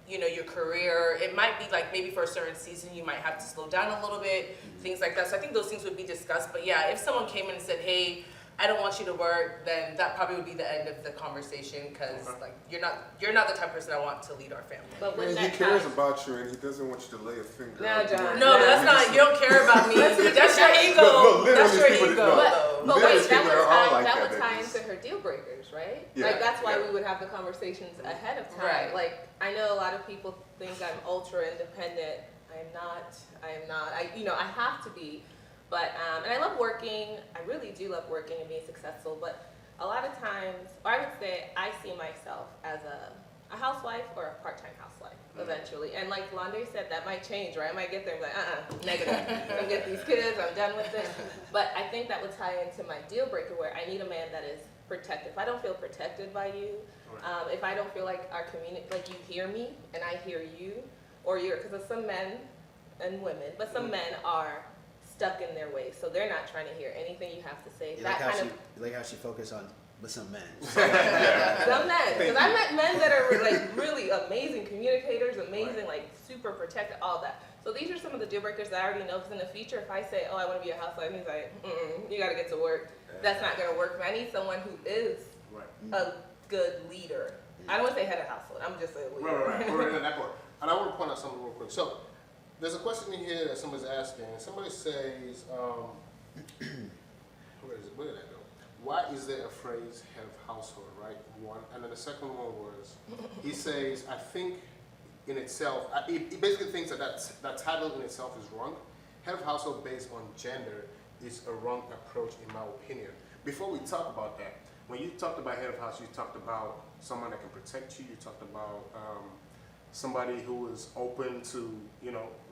Speaker 3: your career. It might be like maybe for a certain season you might have to slow down a little bit, things like that. So I think those things would be discussed. But yeah, if someone came in and said, hey, I don't want you to work, then that probably would be the end of the conversation because like you're not the type of person I want to lead our family.
Speaker 5: But when
Speaker 6: And
Speaker 5: that
Speaker 6: he cares
Speaker 5: time,
Speaker 6: about you, and he doesn't want you to lay a finger.
Speaker 5: No,
Speaker 6: on
Speaker 5: John.
Speaker 3: No, but that's not, you don't care about me. That's your ego.
Speaker 6: No, literally
Speaker 3: That's your
Speaker 6: people-
Speaker 3: ego.
Speaker 6: no.
Speaker 3: though.
Speaker 5: but
Speaker 6: Literally
Speaker 5: wait, that
Speaker 6: people
Speaker 5: would
Speaker 6: are all
Speaker 5: tie
Speaker 6: like
Speaker 5: that
Speaker 6: that,
Speaker 5: would
Speaker 6: they
Speaker 5: tie
Speaker 6: just-
Speaker 5: into her deal breakers, right?
Speaker 6: Yeah,
Speaker 5: Like that's why
Speaker 6: yeah.
Speaker 5: we would have the conversations ahead of time.
Speaker 3: Right.
Speaker 5: Like I know a lot of people think I'm ultra independent. I'm not. I have to be. But and I love working. I really do love working and being successful. But a lot of times, or I would say, I see myself as a housewife or a part-time housewife eventually. And like Londe said, that might change, right? I might get there and be like, negative. I'm get these kids. I'm done with this. But I think that would tie into my deal breaker, where I need a man that is protective. If I don't feel protected by you, if I don't feel like our community, like you hear me and I hear you, or because some men and women, but some men are stuck in their ways, so they're not trying to hear anything you have to say.
Speaker 4: You
Speaker 5: That
Speaker 4: like
Speaker 5: kind
Speaker 4: how she focused on with some men.
Speaker 2: Yeah.
Speaker 5: some men, because I
Speaker 2: you.
Speaker 5: met men that are like really amazing communicators, amazing, like super protected, all that. So these are some of the deal breakers that I already know. Because in the future, if I say, "Oh, I want to be a housewife," he's like, "You got to get to work." That's not going to work. I need someone who is a good leader. I don't want to say head of household. I'm just a leader.
Speaker 1: Right. We're in that part. And I want to point out something real quick. So, there's a question in here that somebody's asking. Somebody says, where did that go? Why is there a phrase head of household, right? One. And then the second one was, he says, I think in itself, he basically thinks that title in itself is wrong. Head of household based on gender is a wrong approach in my opinion. Before we talk about that, when you talked about head of house, you talked about someone that can protect you, you talked about somebody who is open to,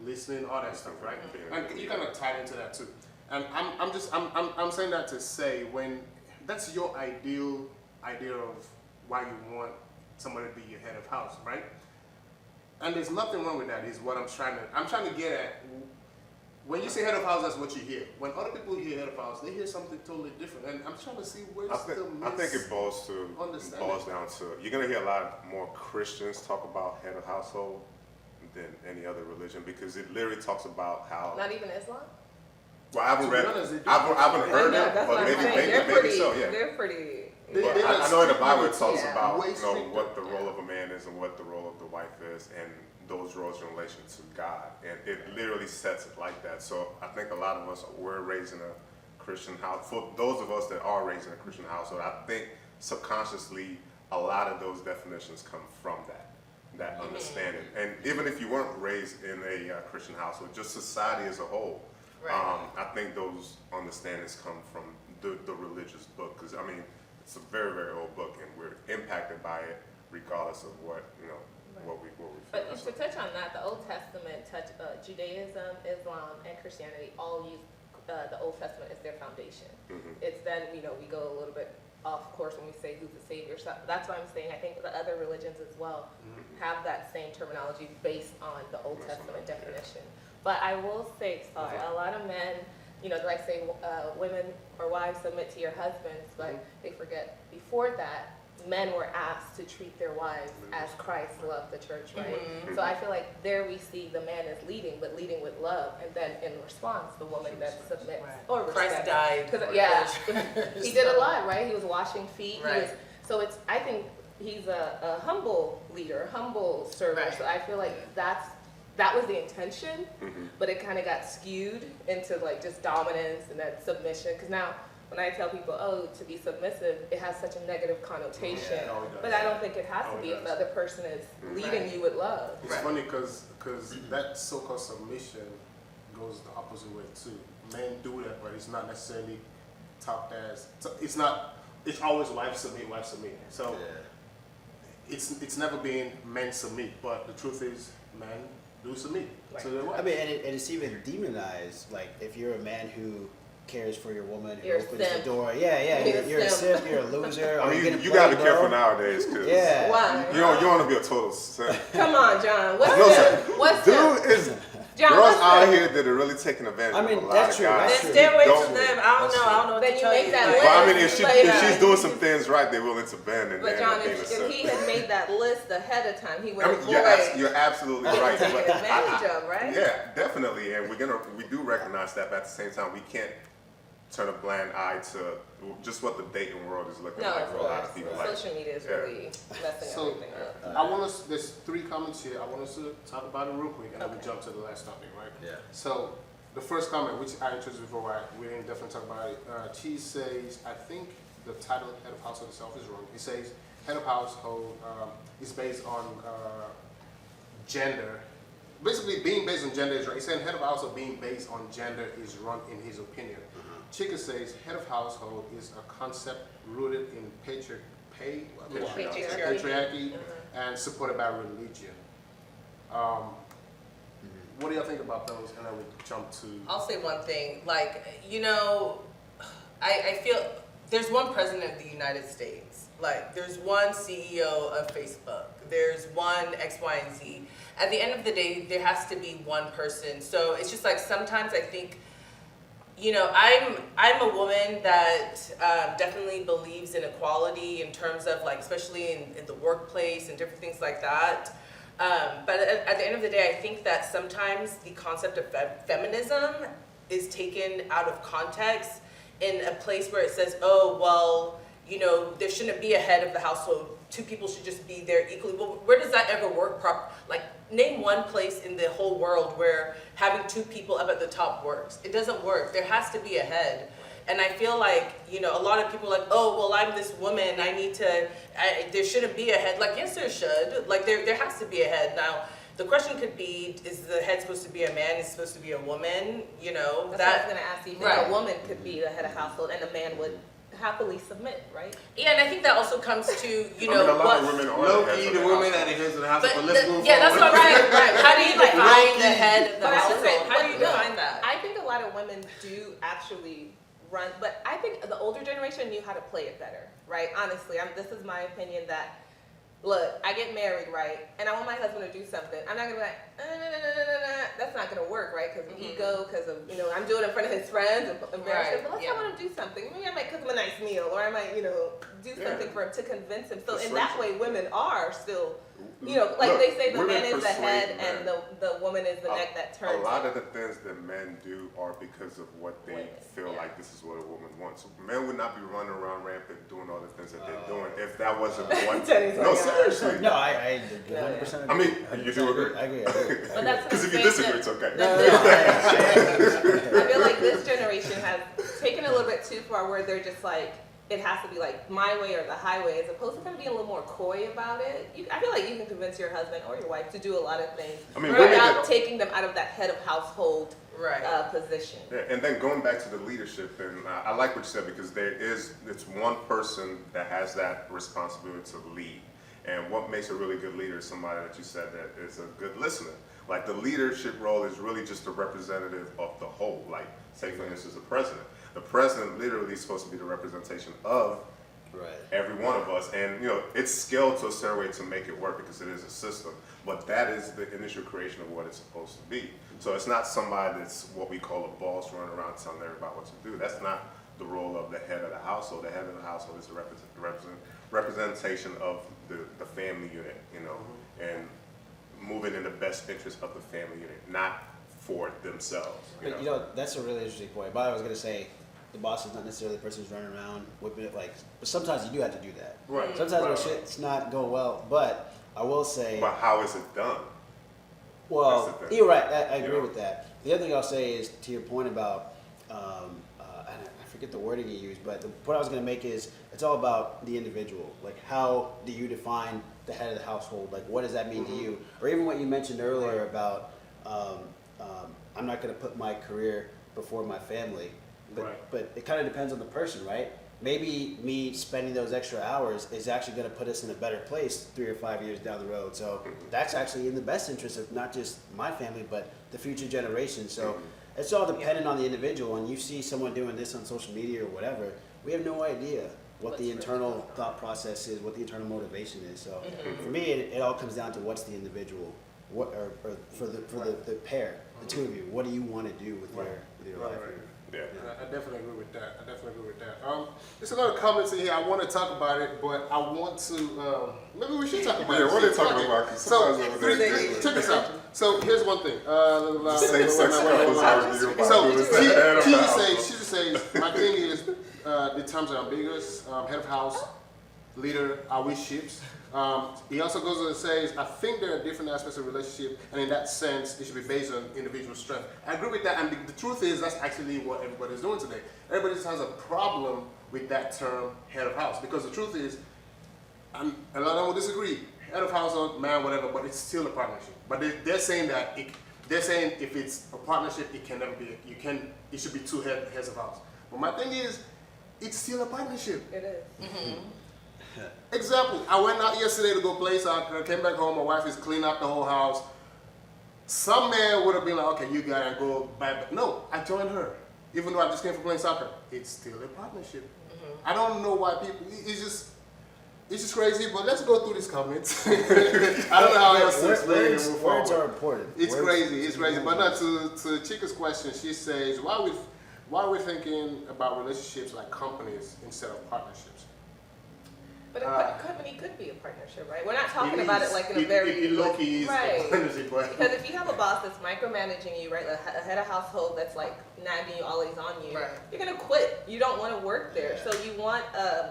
Speaker 1: listening, all that stuff, right? And you kind of tied into that too. And I'm saying that to say, when that's your ideal idea of why you want somebody to be your head of house, right? And there's nothing wrong with that, is what I'm trying to get at. When you say head of house, that's what you hear. When other people hear head of house, they hear something totally different. And I'm trying to see where's
Speaker 2: I think it boils down to, you're going to hear a lot more Christians talk about head of household than any other religion, because it literally talks about how.
Speaker 5: Not even Islam.
Speaker 2: Well, I haven't
Speaker 1: To be
Speaker 2: read.
Speaker 1: honest, they do.
Speaker 2: I haven't heard
Speaker 5: Yeah,
Speaker 2: it,
Speaker 5: that's
Speaker 2: but
Speaker 5: what I'm
Speaker 2: maybe
Speaker 5: saying.
Speaker 2: maybe so. Yeah.
Speaker 5: They're pretty.
Speaker 1: They-
Speaker 2: But
Speaker 1: they're
Speaker 2: I know in the Bible it talks
Speaker 5: Yeah.
Speaker 2: about
Speaker 1: Way stricter.
Speaker 2: what the role of a man is and what the role of the wife is, and those roles in relation to God, and it literally sets it like that. So I think a lot of us were raised in a Christian house. For those of us that are raised in a Christian household, I think subconsciously a lot of those definitions come from that understanding. And even if you weren't raised in a Christian household, just society as a whole,
Speaker 3: Right.
Speaker 2: I think those understandings come from the religious book, because I mean it's a very, very old book, and we're impacted by it regardless of what what we
Speaker 5: But
Speaker 2: feel.
Speaker 5: to touch on that, the Old Testament Judaism, Islam, and Christianity all use the Old Testament as their foundation. It's then, we go a little bit off course when we say who's the Savior. So that's why I'm saying I think the other religions as well have that same terminology based on the Old Testament definition. But I will say, a lot of men, like say women or wives submit to your husbands, but they forget before that, men were asked to treat their wives as Christ loved the church, right? So I feel like there we see the man is leading, but leading with love, and then in response, the woman that submits or
Speaker 3: Christ
Speaker 5: respects.
Speaker 3: died.
Speaker 5: 'Cause,
Speaker 3: for
Speaker 5: yeah,
Speaker 3: us.
Speaker 5: he did a lot, right? He was washing feet.
Speaker 3: Right.
Speaker 5: I think he's a humble leader, humble servant.
Speaker 3: Right.
Speaker 5: So I feel like that's that was the intention, but it kind of got skewed into like just dominance and that submission. Because now when I tell people, oh, to be submissive, it has such a negative connotation.
Speaker 1: Yeah, oh, it does.
Speaker 5: But I don't think it has
Speaker 1: Oh,
Speaker 5: to
Speaker 1: it
Speaker 5: be if
Speaker 1: does.
Speaker 5: the other person is leading you with love.
Speaker 1: It's funny because that so-called submission goes the opposite way too. Men do that, but it's not necessarily talked as. So it's not. It's always wife submit, wife submit. So it's never been men submit, but the truth is men do submit.
Speaker 5: Right.
Speaker 1: So they're
Speaker 4: I mean, and it's even demonized. Like, if you're a man who cares for your woman, who
Speaker 5: You're a
Speaker 4: opens
Speaker 5: simp.
Speaker 4: the door, you're a simp, you're a loser.
Speaker 2: I
Speaker 4: or
Speaker 2: mean,
Speaker 4: you're gonna
Speaker 2: you
Speaker 4: play,
Speaker 2: got to be
Speaker 4: bro.
Speaker 2: careful nowadays because
Speaker 4: Yeah.
Speaker 5: Why?
Speaker 2: you don't want to be a total simp.
Speaker 5: Come on, John. What's
Speaker 2: No,
Speaker 5: that?
Speaker 2: sir.
Speaker 5: What's
Speaker 2: Dude
Speaker 5: that?
Speaker 2: is
Speaker 5: John,
Speaker 2: girls
Speaker 5: what's
Speaker 2: out
Speaker 5: that?
Speaker 2: here that are really taking advantage
Speaker 4: I mean,
Speaker 2: of a lot
Speaker 4: that's
Speaker 2: of
Speaker 4: true,
Speaker 2: guys.
Speaker 4: that's
Speaker 3: Then
Speaker 4: true.
Speaker 3: stay away
Speaker 2: Don't-
Speaker 3: from them. I don't know. I don't know what
Speaker 5: Then
Speaker 3: to
Speaker 5: you
Speaker 3: tell
Speaker 5: make
Speaker 3: you.
Speaker 5: that
Speaker 2: Well, I mean,
Speaker 5: list
Speaker 2: if
Speaker 5: later.
Speaker 2: she's doing some things right, they're willing to bend and
Speaker 5: But
Speaker 2: then
Speaker 5: John,
Speaker 2: end up being a
Speaker 5: if
Speaker 2: simp.
Speaker 5: he had made that list ahead of time, he would
Speaker 2: I
Speaker 5: have
Speaker 2: mean, you're absolutely right.
Speaker 5: taken
Speaker 2: but
Speaker 5: advantage of, right?
Speaker 2: Yeah, definitely, and we do recognize that, but at the same time, we can't turn a blind eye to just what the dating world is looking
Speaker 5: No,
Speaker 2: like
Speaker 5: of
Speaker 2: for a lot
Speaker 5: course.
Speaker 2: of people. Like,
Speaker 5: Social media is
Speaker 2: yeah.
Speaker 5: really messing
Speaker 1: So
Speaker 5: everything up.
Speaker 1: I want us. There's 3 comments here. I want us to talk about it real quick, and then we
Speaker 5: Okay.
Speaker 1: jump to the last topic, right?
Speaker 4: Yeah.
Speaker 1: So the first comment, which I introduced before, right, we didn't definitely talk about it. Cheese says, I think the title head of household itself is wrong. It says head of household is based on gender. Basically, being based on gender is wrong. He's saying head of household being based on gender is wrong in his opinion. Chica says head of household is a concept rooted in patriarchy and supported by religion. What do y'all think about those? And then we jump to.
Speaker 3: I'll say one thing. Like, you know, I feel there's one president of the United States. Like, there's one CEO of Facebook. There's one X, Y, and Z. At the end of the day, there has to be one person. So it's just like sometimes I think, you know, I'm a woman that definitely believes in equality in terms of like, especially in the workplace and different things like that. But at the end of the day, I think that sometimes the concept of feminism is taken out of context in a place where it says, oh, well, you know, there shouldn't be a head of the household. 2 people should just be there equally. Well, where does that ever work Like, name one place in the whole world where having 2 people up at the top works. It doesn't work. There has to be a head. And I feel like, you know, a lot of people are like, oh, well, I'm this woman. I need to, there shouldn't be a head. Like, yes, there should. Like, there has to be a head. Now, the question could be, is the head supposed to be a man? Is it supposed to be a woman? You know,
Speaker 5: That's what I was going to ask you. You think
Speaker 3: Right.
Speaker 5: a woman could be the head of household and a man would happily submit, right?
Speaker 3: Yeah, and I think that also comes to, you
Speaker 2: I
Speaker 3: know,
Speaker 2: mean, a lot
Speaker 3: what,
Speaker 2: of women are
Speaker 1: Low
Speaker 2: the heads
Speaker 1: key,
Speaker 2: of
Speaker 1: the
Speaker 2: the
Speaker 1: women
Speaker 2: household.
Speaker 1: at the heads of the house,
Speaker 3: but
Speaker 1: but let's move
Speaker 3: yeah, that's
Speaker 1: forward.
Speaker 3: what I'm saying. Right. How do you define the head of the
Speaker 5: But I would
Speaker 3: household?
Speaker 5: say,
Speaker 3: How do you
Speaker 5: no,
Speaker 3: define that?
Speaker 5: I think a lot of women do actually run, but I think the older generation knew how to play it better, right? Honestly, this is my opinion that, look, I get married, right? And I want my husband to do something. I'm not gonna be like, that's not gonna work, right? Because of ego, because of, you know, I'm doing it in front of his friends and embarrass him.
Speaker 3: Right,
Speaker 5: But let's
Speaker 3: yeah.
Speaker 5: have him do something. Maybe I might cook him a nice meal, or I might, you know, do something for him to convince him. So in that way, women are still, you know, like
Speaker 2: Look,
Speaker 5: they say the
Speaker 2: women
Speaker 5: man is the
Speaker 2: persuade
Speaker 5: head
Speaker 2: men.
Speaker 5: and the woman is the neck that turns.
Speaker 2: A lot of the things that men do are because of what they
Speaker 5: Women,
Speaker 2: feel
Speaker 5: yeah.
Speaker 2: like this is what a woman wants. So men would not be running around rampant doing all the things that they're doing if that wasn't one.
Speaker 5: Tenny's
Speaker 2: No,
Speaker 5: like,
Speaker 2: seriously.
Speaker 4: No, I 100%
Speaker 2: I mean,
Speaker 4: agree.
Speaker 2: you do agree?
Speaker 4: I agree.
Speaker 5: But that's what
Speaker 2: Because
Speaker 5: I'm
Speaker 2: if you
Speaker 5: saying,
Speaker 2: disagree,
Speaker 5: that-
Speaker 2: it's okay.
Speaker 4: No, I
Speaker 5: I feel like this generation has taken it a little bit too far where they're just like, it has to be like my way or the highway, as opposed to kind of being a little more coy about it. I feel like you can convince your husband or your wife to do a lot of things
Speaker 2: I mean, women
Speaker 5: without
Speaker 2: that-
Speaker 5: taking them out of that head of household
Speaker 3: Right.
Speaker 5: position.
Speaker 2: Yeah, and then going back to the leadership, and I like what you said because it's one person that has that responsibility to lead. And what makes a really good leader is somebody that you said that is a good listener. Like the leadership role is really just a representative of the whole. Like say for instance the president. The president literally is supposed to be the representation of every one of us. And you know, it's scaled to a certain way to make it work because it is a system. But that is the initial creation of what it's supposed to be. So it's not somebody that's what we call a boss running around telling everybody what to do. That's not the role of the head of the household. The head of the household is a representation of the family unit, you know, and moving in the best interest of the family unit, not for themselves.
Speaker 4: But you know, that's a really interesting point. But I was gonna say, the boss is not necessarily the person who's running around whipping it. Like, but sometimes you do have to do that.
Speaker 1: Right.
Speaker 4: Sometimes when
Speaker 2: Right.
Speaker 4: shit's not going well. But I will say,
Speaker 2: But how is it done?
Speaker 4: Well,
Speaker 2: That's the thing.
Speaker 4: you're right. I
Speaker 2: You
Speaker 4: agree
Speaker 2: know?
Speaker 4: with that. The other thing I'll say is to your point about, I forget the wording you used, but the point I was going to make is it's all about the individual. Like, how do you define the head of the household? Like, what does that mean to you? Or even what you mentioned earlier about, I'm not going to put my career before my family. But,
Speaker 1: Right.
Speaker 4: but it kind of depends on the person, right? Maybe me spending those extra hours is actually going to put us in a better place 3 or 5 years down the road. So that's actually in the best interest of not just my family, but the future generation. So it's all dependent on the individual. And you see someone doing this on social media or whatever, we have no idea what the internal thought process is, what the internal motivation is. So for me, it all comes down to what's the individual, what or for the pair, the two of you. What do you want to do with your life?
Speaker 1: Right.
Speaker 2: Yeah.
Speaker 1: I definitely agree with that. There's a lot of comments in here. I want to talk about it, but I want to. Maybe we should talk about it.
Speaker 6: Yeah, what are they talking
Speaker 1: Okay.
Speaker 6: about? 'Cause
Speaker 1: So,
Speaker 6: somebody's over there
Speaker 1: check this out. So here's one thing.
Speaker 6: Same-sex couples argue about who is the head of the house.
Speaker 1: She says, my thing is, the terms are ambiguous. Head of house, leader, are we ships? He also goes on and says, I think there are different aspects of relationship, and in that sense, it should be based on individual strength. I agree with that, and the truth is, that's actually what everybody's doing today. Everybody just has a problem with that term, head of house, because the truth is, and a lot of them will disagree, head of household, man, whatever, but it's still a partnership. But they're saying that, they're saying if it's a partnership, it can never be, it should be two heads of house. But my thing is, it's still a partnership.
Speaker 5: It is.
Speaker 1: Example, I went out yesterday to go play soccer, came back home, my wife is cleaning up the whole house. Some man would have been like, okay, you gotta go back. No, I joined her. Even though I just came from playing soccer, it's still a partnership. I don't know why people, it's just crazy, but let's go through these comments. I don't know how else to explain it. and move
Speaker 4: Words
Speaker 1: forward.
Speaker 4: are important.
Speaker 1: It's
Speaker 4: Words-
Speaker 1: crazy. But no, to Chica's question, she says, why are we thinking about relationships like companies instead of partnerships?
Speaker 5: But a company could be a partnership, right? We're not talking
Speaker 1: It
Speaker 5: about
Speaker 1: is.
Speaker 5: it like in a very
Speaker 1: It low-key is a
Speaker 5: right.
Speaker 1: partnership, but
Speaker 5: Because if you have a boss that's micromanaging you, right, a head of household that's like nagging you, always on you,
Speaker 3: Right.
Speaker 5: you're gonna quit. You don't want to work there.
Speaker 1: Yeah.
Speaker 5: So you want,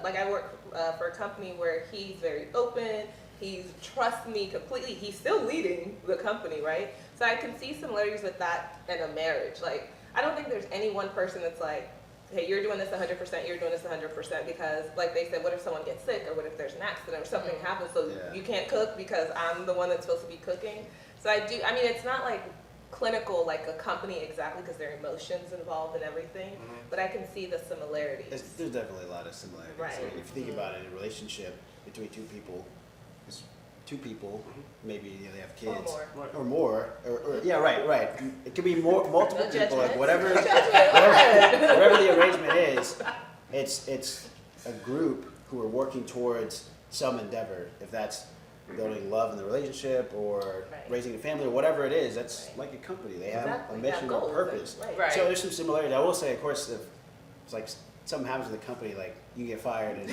Speaker 5: like I work for a company where he's very open. He trusts me completely. He's still leading the company, right? So I can see similarities with that in a marriage. Like I don't think there's any one person that's like, hey, you're doing this 100%, you're doing this 100%, because like they said, what if someone gets sick, or what if there's an accident or something happens, so
Speaker 4: Yeah.
Speaker 5: you can't cook because I'm the one that's supposed to be cooking. So I mean, it's not like clinical like a company exactly, because there are emotions involved and everything, but I can see the similarities.
Speaker 4: There's definitely a lot of similarities.
Speaker 5: Right.
Speaker 4: I mean, if you think about it, a relationship between two people, it's two people, maybe they have kids.
Speaker 5: Or more.
Speaker 4: Or yeah, right. It could be multiple
Speaker 5: No
Speaker 4: people,
Speaker 5: judgment.
Speaker 4: like whatever,
Speaker 5: No judgment.
Speaker 4: whatever the arrangement is. It's a group who are working towards some endeavor. If that's building love in the relationship or
Speaker 5: Right.
Speaker 4: raising a family or whatever it is, that's
Speaker 5: Right.
Speaker 4: like a company. They have
Speaker 5: Exactly.
Speaker 4: a
Speaker 5: They have
Speaker 4: mission or
Speaker 5: goals,
Speaker 4: purpose.
Speaker 5: Right.
Speaker 4: So there's some similarities. I will say, of course, if it's like something happens in the company, like you get fired and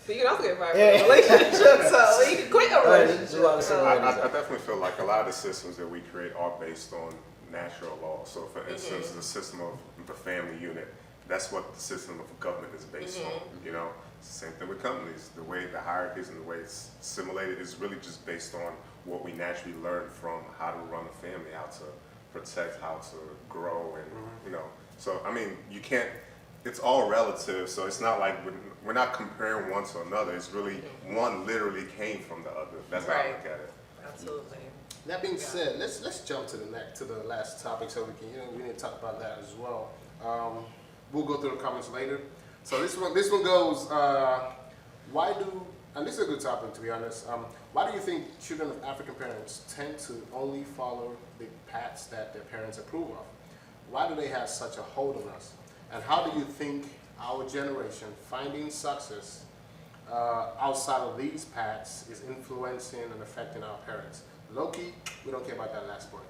Speaker 5: So you can also get fired
Speaker 4: Yeah.
Speaker 5: from a relationship, so you can quit a
Speaker 4: Right, there's a lot of
Speaker 5: relationship.
Speaker 4: similarities.
Speaker 2: I definitely feel like a lot of the systems that we create are based on natural law. So for instance, the system of the family unit, that's what the system of government is based on, you know? It's the same thing with companies. The way the hierarchies and the way it's simulated is really just based on what we naturally learn from how to run a family, how to protect, how to grow, and, you know. So, I mean, you can't, it's all relative, so it's not like we're not comparing one to another. It's really one literally came from the other. That's how I
Speaker 3: Right.
Speaker 2: look at it.
Speaker 3: Absolutely.
Speaker 1: that being said, let's jump to the last topic, so we can we need to talk about that as well. We'll go through the comments later. So this one goes. Why do, and this is a good topic to be honest. Why do you think children of African parents tend to only follow the paths that their parents approve of? Why do they have such a hold on us? And how do you think our generation finding success outside of these paths is influencing and affecting our parents? Low-key, we don't care about that last part.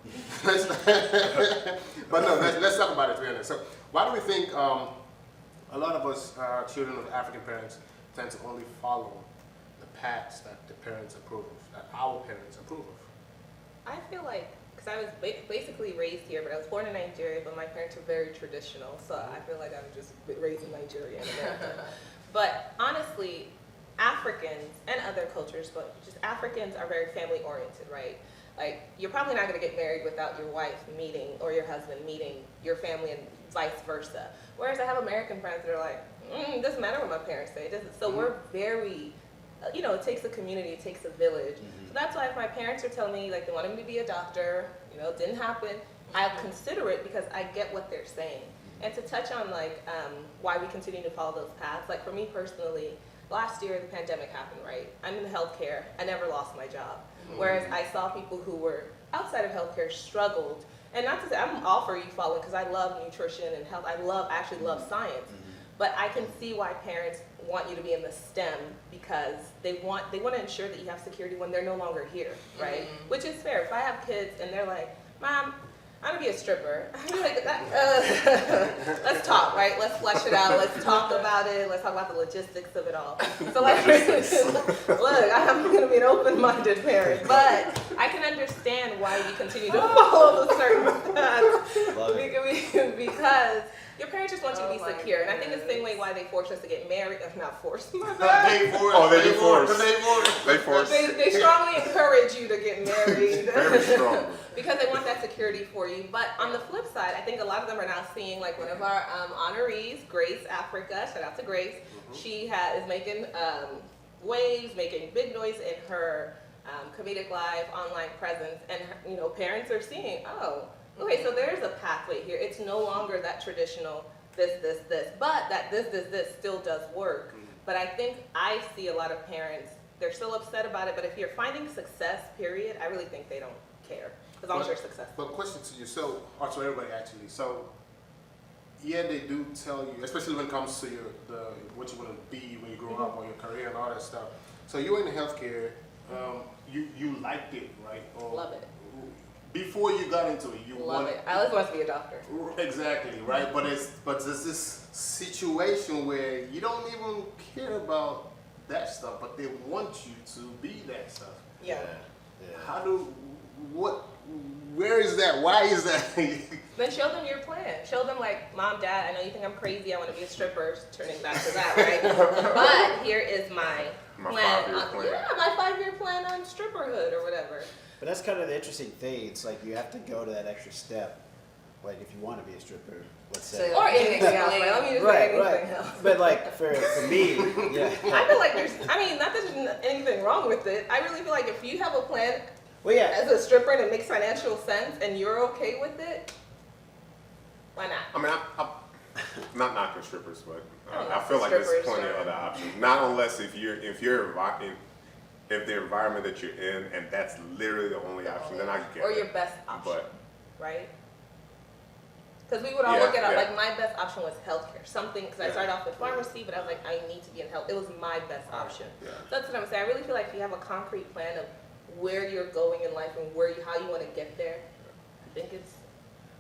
Speaker 1: But no, let's talk about it to be honest. So why do we think a lot of us children of African parents tend to only follow the paths that the parents approve of, that our parents approve of?
Speaker 5: I feel like, because I was basically raised here, but I was born in Nigeria, but my parents were very traditional, so I feel like I was just raised in Nigeria in America. But honestly, Africans and other cultures, but just Africans are very family oriented, right? like, you're probably not going to get married without your wife meeting or your husband meeting your family and vice versa. Whereas I have American friends that are like, it doesn't matter what my parents say. It doesn't. So we're very, it takes a community, it takes a village. So that's why if my parents are telling me, like, they wanted me to be a doctor, it didn't happen, I'll consider it because I get what they're saying. And to touch on, like, why we continue to follow those paths, like, for me personally, last year the pandemic happened, right? I'm in healthcare. I never lost my job. Whereas I saw people who were outside of healthcare struggled. And not to say, I'm all for you following because I love nutrition and health. I actually love science. But I can see why parents want you to be in the STEM because they want to ensure that you have security when they're no longer here, right? Which is fair. If I have kids and they're like, Mom, I'm gonna be a stripper. I'm gonna be like, let's talk, right? Let's flesh it out. Let's talk about it. Let's talk about the logistics of it all. So like, look, I'm gonna be an open-minded parent, but I can understand why you continue to follow the certain paths because your parents just want you to be secure. And I think it's the same way why they force us to get married. Not force, my bad.
Speaker 2: They force.
Speaker 5: They strongly encourage you to get married.
Speaker 2: Very strong.
Speaker 5: Because they want that security for you. But on the flip side, I think a lot of them are now seeing, like, one of our honorees, Grace Africa, shout out to Grace. She is making waves, making big noise in her comedic live online presence. And, parents are seeing, okay, so there's a pathway here. It's no longer that traditional this, but that this still does work. But I think I see a lot of parents, they're still upset about it, but if you're finding success, period, I really think they don't care, as long as you're successful.
Speaker 1: But question to you, so everybody actually, so yeah, they do tell you, especially when it comes to what you want to be when you grow up, or your career and all that stuff. So you were in healthcare, you liked it, right? Or
Speaker 5: Love it.
Speaker 1: Before you got into it, you
Speaker 5: Love it. I always want to be a doctor.
Speaker 1: Exactly, right? But there's this situation where you don't even care about that stuff, but they want you to be that stuff.
Speaker 5: Yeah.
Speaker 1: Where is that? Why is that?
Speaker 5: Then show them your plan. Show them, like, Mom, Dad, I know you think I'm crazy, I want to be a stripper, turning back to that, right? But here is my plan.
Speaker 2: 5-year plan.
Speaker 5: Yeah, my 5-year plan on stripperhood or whatever.
Speaker 4: But that's kind of the interesting thing. It's like you have to go to that extra step. Like if you want to be a stripper, let's say.
Speaker 5: Or anything else, right? Let me just say anything else.
Speaker 4: But like for me, yeah.
Speaker 5: I feel like not that there's anything wrong with it. I really feel like if you have a plan as a stripper and it makes financial sense and you're okay with it, why not?
Speaker 2: I mean, I'm not knocking strippers, but I feel like there's plenty of other options. Not unless if the environment that you're in and that's literally the only option, then I get it.
Speaker 5: Or your best option,
Speaker 2: But
Speaker 5: right? Because we would all look at it, like, my best option was healthcare. Something, because I started off with pharmacy, but I was like, I need to be in health. It was my best option.
Speaker 2: Yeah.
Speaker 5: So that's what I'm saying. I really feel like if you have a concrete plan of where you're going in life and how you want to get there, I think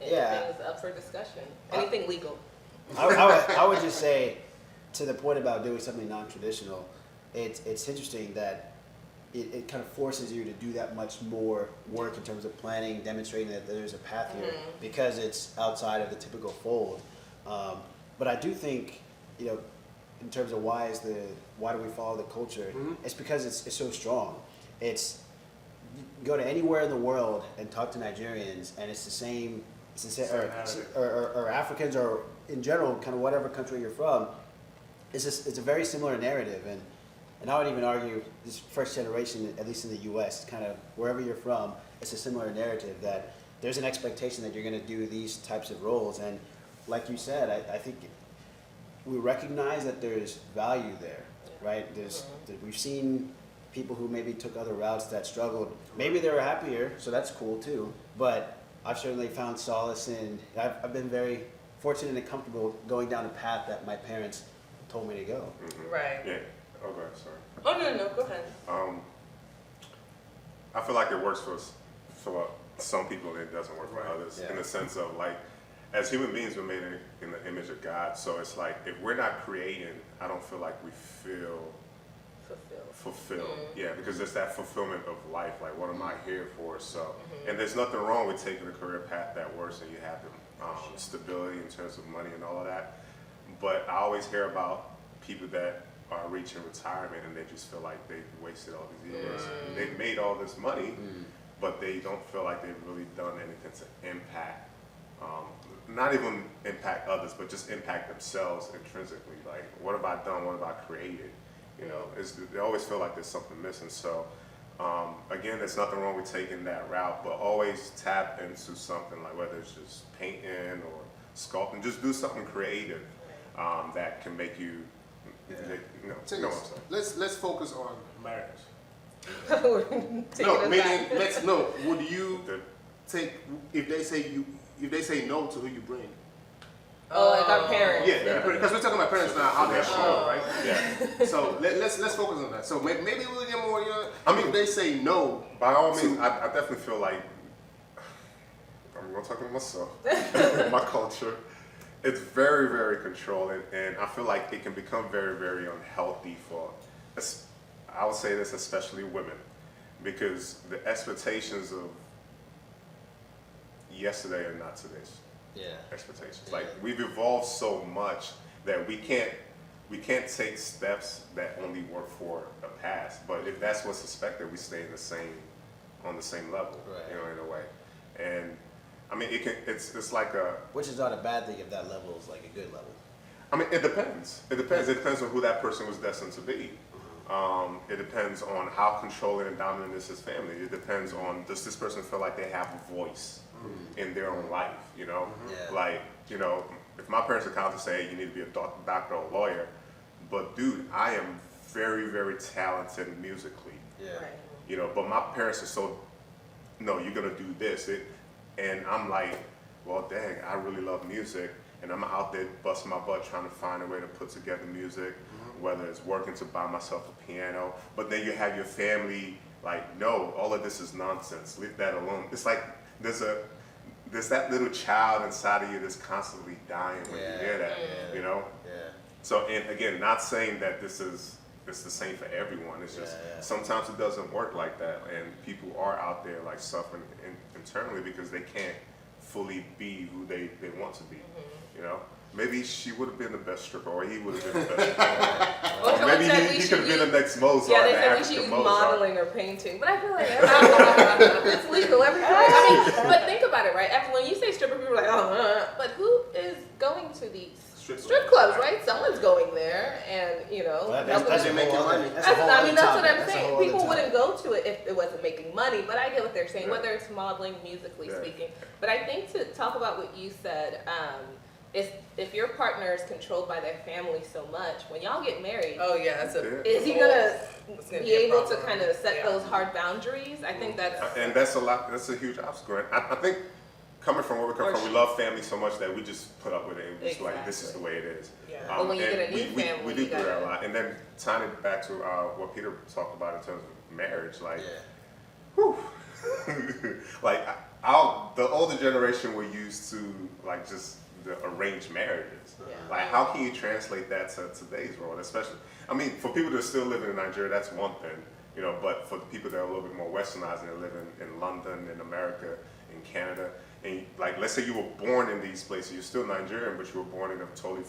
Speaker 5: anything's up for discussion. Anything legal.
Speaker 4: I would just say, to the point about doing something non-traditional, it's interesting that it kind of forces you to do that much more work in terms of planning, demonstrating that there's a path here because it's outside of the typical fold. But I do think, in terms of why do we follow the culture? It's because it's so strong. You go to anywhere in the world and talk to Nigerians, and it's the same or Africans, or in general, kind of whatever country you're from. It's a very similar narrative, and I would even argue this first generation, at least in the U.S., kind of wherever you're from, it's a similar narrative that there's an expectation that you're going to do these types of roles. And like you said, I think we recognize that there's value there, right? We've seen people who maybe took other routes that struggled. Maybe they were happier, so that's cool too. But I've certainly found solace in, I've been very fortunate and comfortable going down a path that my parents told me to go.
Speaker 3: Right.
Speaker 2: Yeah. Oh, go ahead, sorry.
Speaker 3: Oh, no, go ahead.
Speaker 2: I feel like it works for some people and it doesn't work for others, in the sense of, like, as human beings, we're made in the image of God. So it's like, if we're not creating, I don't feel like we feel fulfilled. Yeah, because it's that fulfillment of life. Like, what am I here for? So, and there's nothing wrong with taking a career path that works and you have the stability in terms of money and all of that. But I always hear about people that are reaching retirement and they just feel like they've wasted all these years. They've made all this money, but they don't feel like they've really done anything to impact, not even impact others, but just impact themselves intrinsically. Like, what have I done? What have I created? You know, they always feel like there's something missing. So, again, there's nothing wrong with taking that route, but always tap into something, like whether it's just painting or sculpting, just do something creative that can make you, you know what I'm saying.
Speaker 1: Let's focus on marriage.
Speaker 5: Take
Speaker 1: No,
Speaker 5: it
Speaker 1: meaning
Speaker 5: back.
Speaker 1: would you take if they say no to who you bring?
Speaker 5: Oh, like our parents.
Speaker 1: Yeah, because we're talking about parents now, how they're shown, right?
Speaker 2: Yeah.
Speaker 1: So let's focus on that. So maybe we'll get more.
Speaker 2: I mean,
Speaker 1: if they say no,
Speaker 2: By all means, I definitely feel like, I'm gonna talk about myself, my culture, it's very, very controlling, and I feel like it can become very, very unhealthy for, I would say this, especially women, because the expectations of yesterday are not today's expectations. Like, we've evolved so much that we can't take steps that only work for the past. But if that's what's expected, we stay on the same level, you know, in a way. And I mean, it's like a.
Speaker 4: Which is not a bad thing if that level is like a good level.
Speaker 2: I mean, it depends. It depends. It depends on who that person was destined to be. It depends on how controlling and dominant is his family. It depends on, does this person feel like they have a voice in their own life, you know?
Speaker 4: Yeah.
Speaker 2: Like, you know, if my parents are constantly saying, hey, you need to be a doctor or a lawyer, but dude, I am very, very talented musically, you know, but my parents are so, no, you're gonna do this. And I'm like, well, dang, I really love music, and I'm out there busting my butt trying to find a way to put together music, whether it's working to buy myself a piano, but then you have your family like, no, all of this is nonsense, leave that alone. It's like there's that little child inside of you that's constantly dying when you hear that, you know? So, and again, not saying that it's the same for everyone. It's just sometimes it doesn't work like that, and people are out there like suffering internally because they can't fully be who they want to be. You know, maybe she would have been the best stripper, or he would have been the best stripper. Or maybe he could have been the next Mozart.
Speaker 5: Yeah, they
Speaker 2: the
Speaker 5: said we
Speaker 2: African
Speaker 5: should use
Speaker 2: Mozart.
Speaker 5: modeling or painting, but I feel like it's legal everywhere. I mean, but think about it, right? When you say stripper, people are like, but who is going to these strip clubs, right? Someone's going there, and you know,
Speaker 4: Well, that's a
Speaker 1: making
Speaker 4: whole
Speaker 1: money.
Speaker 4: other- that's a whole
Speaker 5: I
Speaker 4: other
Speaker 5: mean, that's what
Speaker 4: topic.
Speaker 5: I'm
Speaker 4: That's a
Speaker 5: saying.
Speaker 4: whole other
Speaker 5: People
Speaker 4: topic.
Speaker 5: wouldn't go to it if it wasn't making money, but I get what they're saying,
Speaker 2: Yeah.
Speaker 5: whether it's modeling, musically
Speaker 2: Yeah.
Speaker 5: speaking. But I think to talk about what you said, if your partner is controlled by their family so much, when y'all get married,
Speaker 3: Oh yeah, that's a.
Speaker 5: is he gonna
Speaker 3: It's gonna
Speaker 5: be
Speaker 3: be a
Speaker 5: able to
Speaker 3: problem.
Speaker 5: kind of set
Speaker 3: Yeah.
Speaker 5: those hard boundaries? I think that's
Speaker 2: And that's a huge obstacle. And I think coming from where we come from, we love family so much that we just put up with it. And we just like, this is the way it is.
Speaker 3: Yeah.
Speaker 5: But when you
Speaker 2: and
Speaker 5: get a new
Speaker 2: we
Speaker 5: family,
Speaker 2: we do
Speaker 5: you
Speaker 2: do that
Speaker 5: gotta-
Speaker 2: a lot. And then tying it back to what Peter talked about in terms of marriage, like, whew, like the older generation were used to like just the arranged marriages.
Speaker 5: Yeah.
Speaker 2: Like, how can you translate that to today's world? Especially, I mean, for people that are still living in Nigeria, that's one thing, you know. But for the people that are a little bit more westernized and they're living in London, in America, in Canada, and like, let's say you were born in these places, you're still Nigerian, but you were born in a totally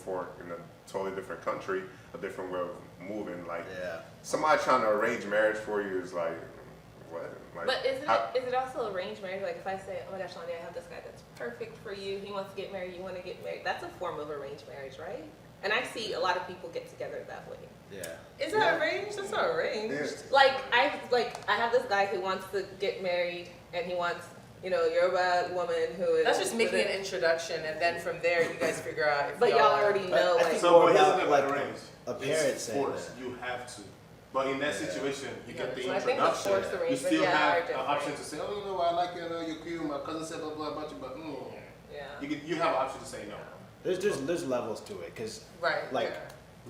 Speaker 2: different country, a different way of moving. Like, somebody trying to arrange marriage for you is like, what? Like,
Speaker 5: But is it also arranged marriage? Like if I say, oh my gosh, Lonnie, I have this guy that's perfect for you. He wants to get married. You want to get married. That's a form of arranged marriage, right? And I see a lot of people get together that way.
Speaker 3: Is that arranged? That's not arranged.
Speaker 2: Yeah.
Speaker 5: Like I have this guy who wants to get married, and he wants, you know, Yoruba woman who is.
Speaker 3: That's just making an introduction, and then from there you guys figure out if
Speaker 5: But y'all
Speaker 3: are-
Speaker 5: already know,
Speaker 4: I
Speaker 5: like.
Speaker 4: think
Speaker 1: So,
Speaker 4: more
Speaker 1: but
Speaker 4: about,
Speaker 1: isn't it
Speaker 4: like,
Speaker 1: arranged?
Speaker 4: a parent
Speaker 1: It's
Speaker 4: saying
Speaker 1: forced.
Speaker 4: that.
Speaker 1: You have to. But in that situation, you get the
Speaker 5: So I think the
Speaker 1: introduction.
Speaker 5: forced
Speaker 1: You
Speaker 5: arrangements,
Speaker 1: still
Speaker 5: yeah,
Speaker 1: have
Speaker 5: are
Speaker 1: an
Speaker 5: different.
Speaker 1: option to say, oh, you know, I like you, you're cute. My cousin said blah blah about you, but
Speaker 5: Yeah.
Speaker 1: you have an option to say no.
Speaker 4: There's levels to it, because
Speaker 3: right.
Speaker 4: like,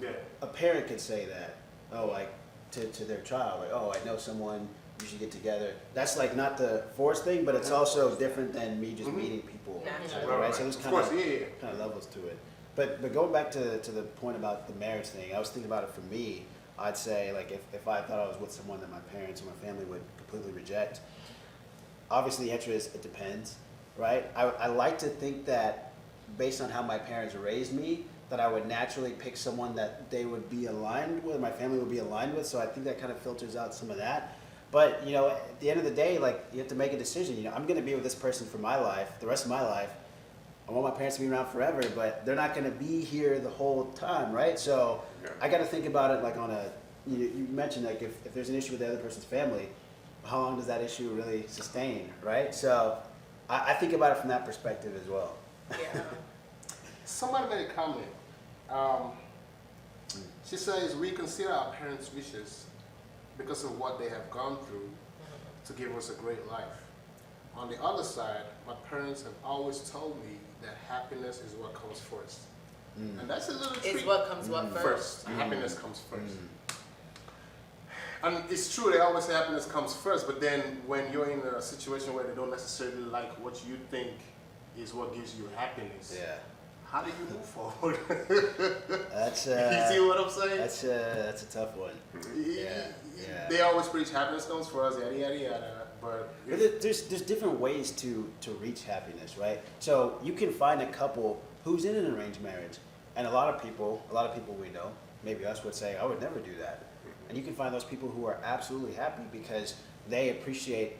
Speaker 3: yeah.
Speaker 1: Yeah.
Speaker 4: a parent could say that, oh, like, to their child, like, oh, I know someone, you should get together. That's like not the forced thing, but it's also different than me just meeting people,
Speaker 5: Naturally.
Speaker 4: right? So there's
Speaker 1: Of
Speaker 4: kind
Speaker 1: course,
Speaker 4: of
Speaker 1: yeah.
Speaker 4: levels to it. But going back to the point about the marriage thing, I was thinking about it for me. I'd say, like, if I thought I was with someone that my parents or my family would completely reject, obviously the answer is it depends, right? I like to think that based on how my parents raised me, that I would naturally pick someone that they would be aligned with, my family would be aligned with, so I think that kind of filters out some of that. But, you know, at the end of the day, like, you have to make a decision. You know, I'm going to be with this person for my life, the rest of my life. I want my parents to be around forever, but they're not going to be here the whole time, right? So I got to think about it like on a, you mentioned like if there's an issue with the other person's family, how long does that issue really sustain, right? So I think about it from that perspective as well.
Speaker 3: Yeah.
Speaker 1: Somebody made a comment. She says we consider our parents' wishes because of what they have gone through to give us a great life. On the other side, my parents have always told me that happiness is what comes first. And that's a little tricky.
Speaker 3: Is what comes what first?
Speaker 1: Happiness comes first. And it's true, they always say happiness comes first, but then when you're in a situation where they don't necessarily like what you think is what gives you happiness,
Speaker 4: Yeah.
Speaker 1: how do you move forward?
Speaker 4: That's
Speaker 1: You see what I'm saying?
Speaker 4: that's a tough one. Yeah.
Speaker 1: They always preach happiness comes first, yada yada yada. But
Speaker 4: There's different ways to reach happiness, right? So you can find a couple who's in an arranged marriage, and a lot of people we know, maybe us, would say, I would never do that. And you can find those people who are absolutely happy because they appreciate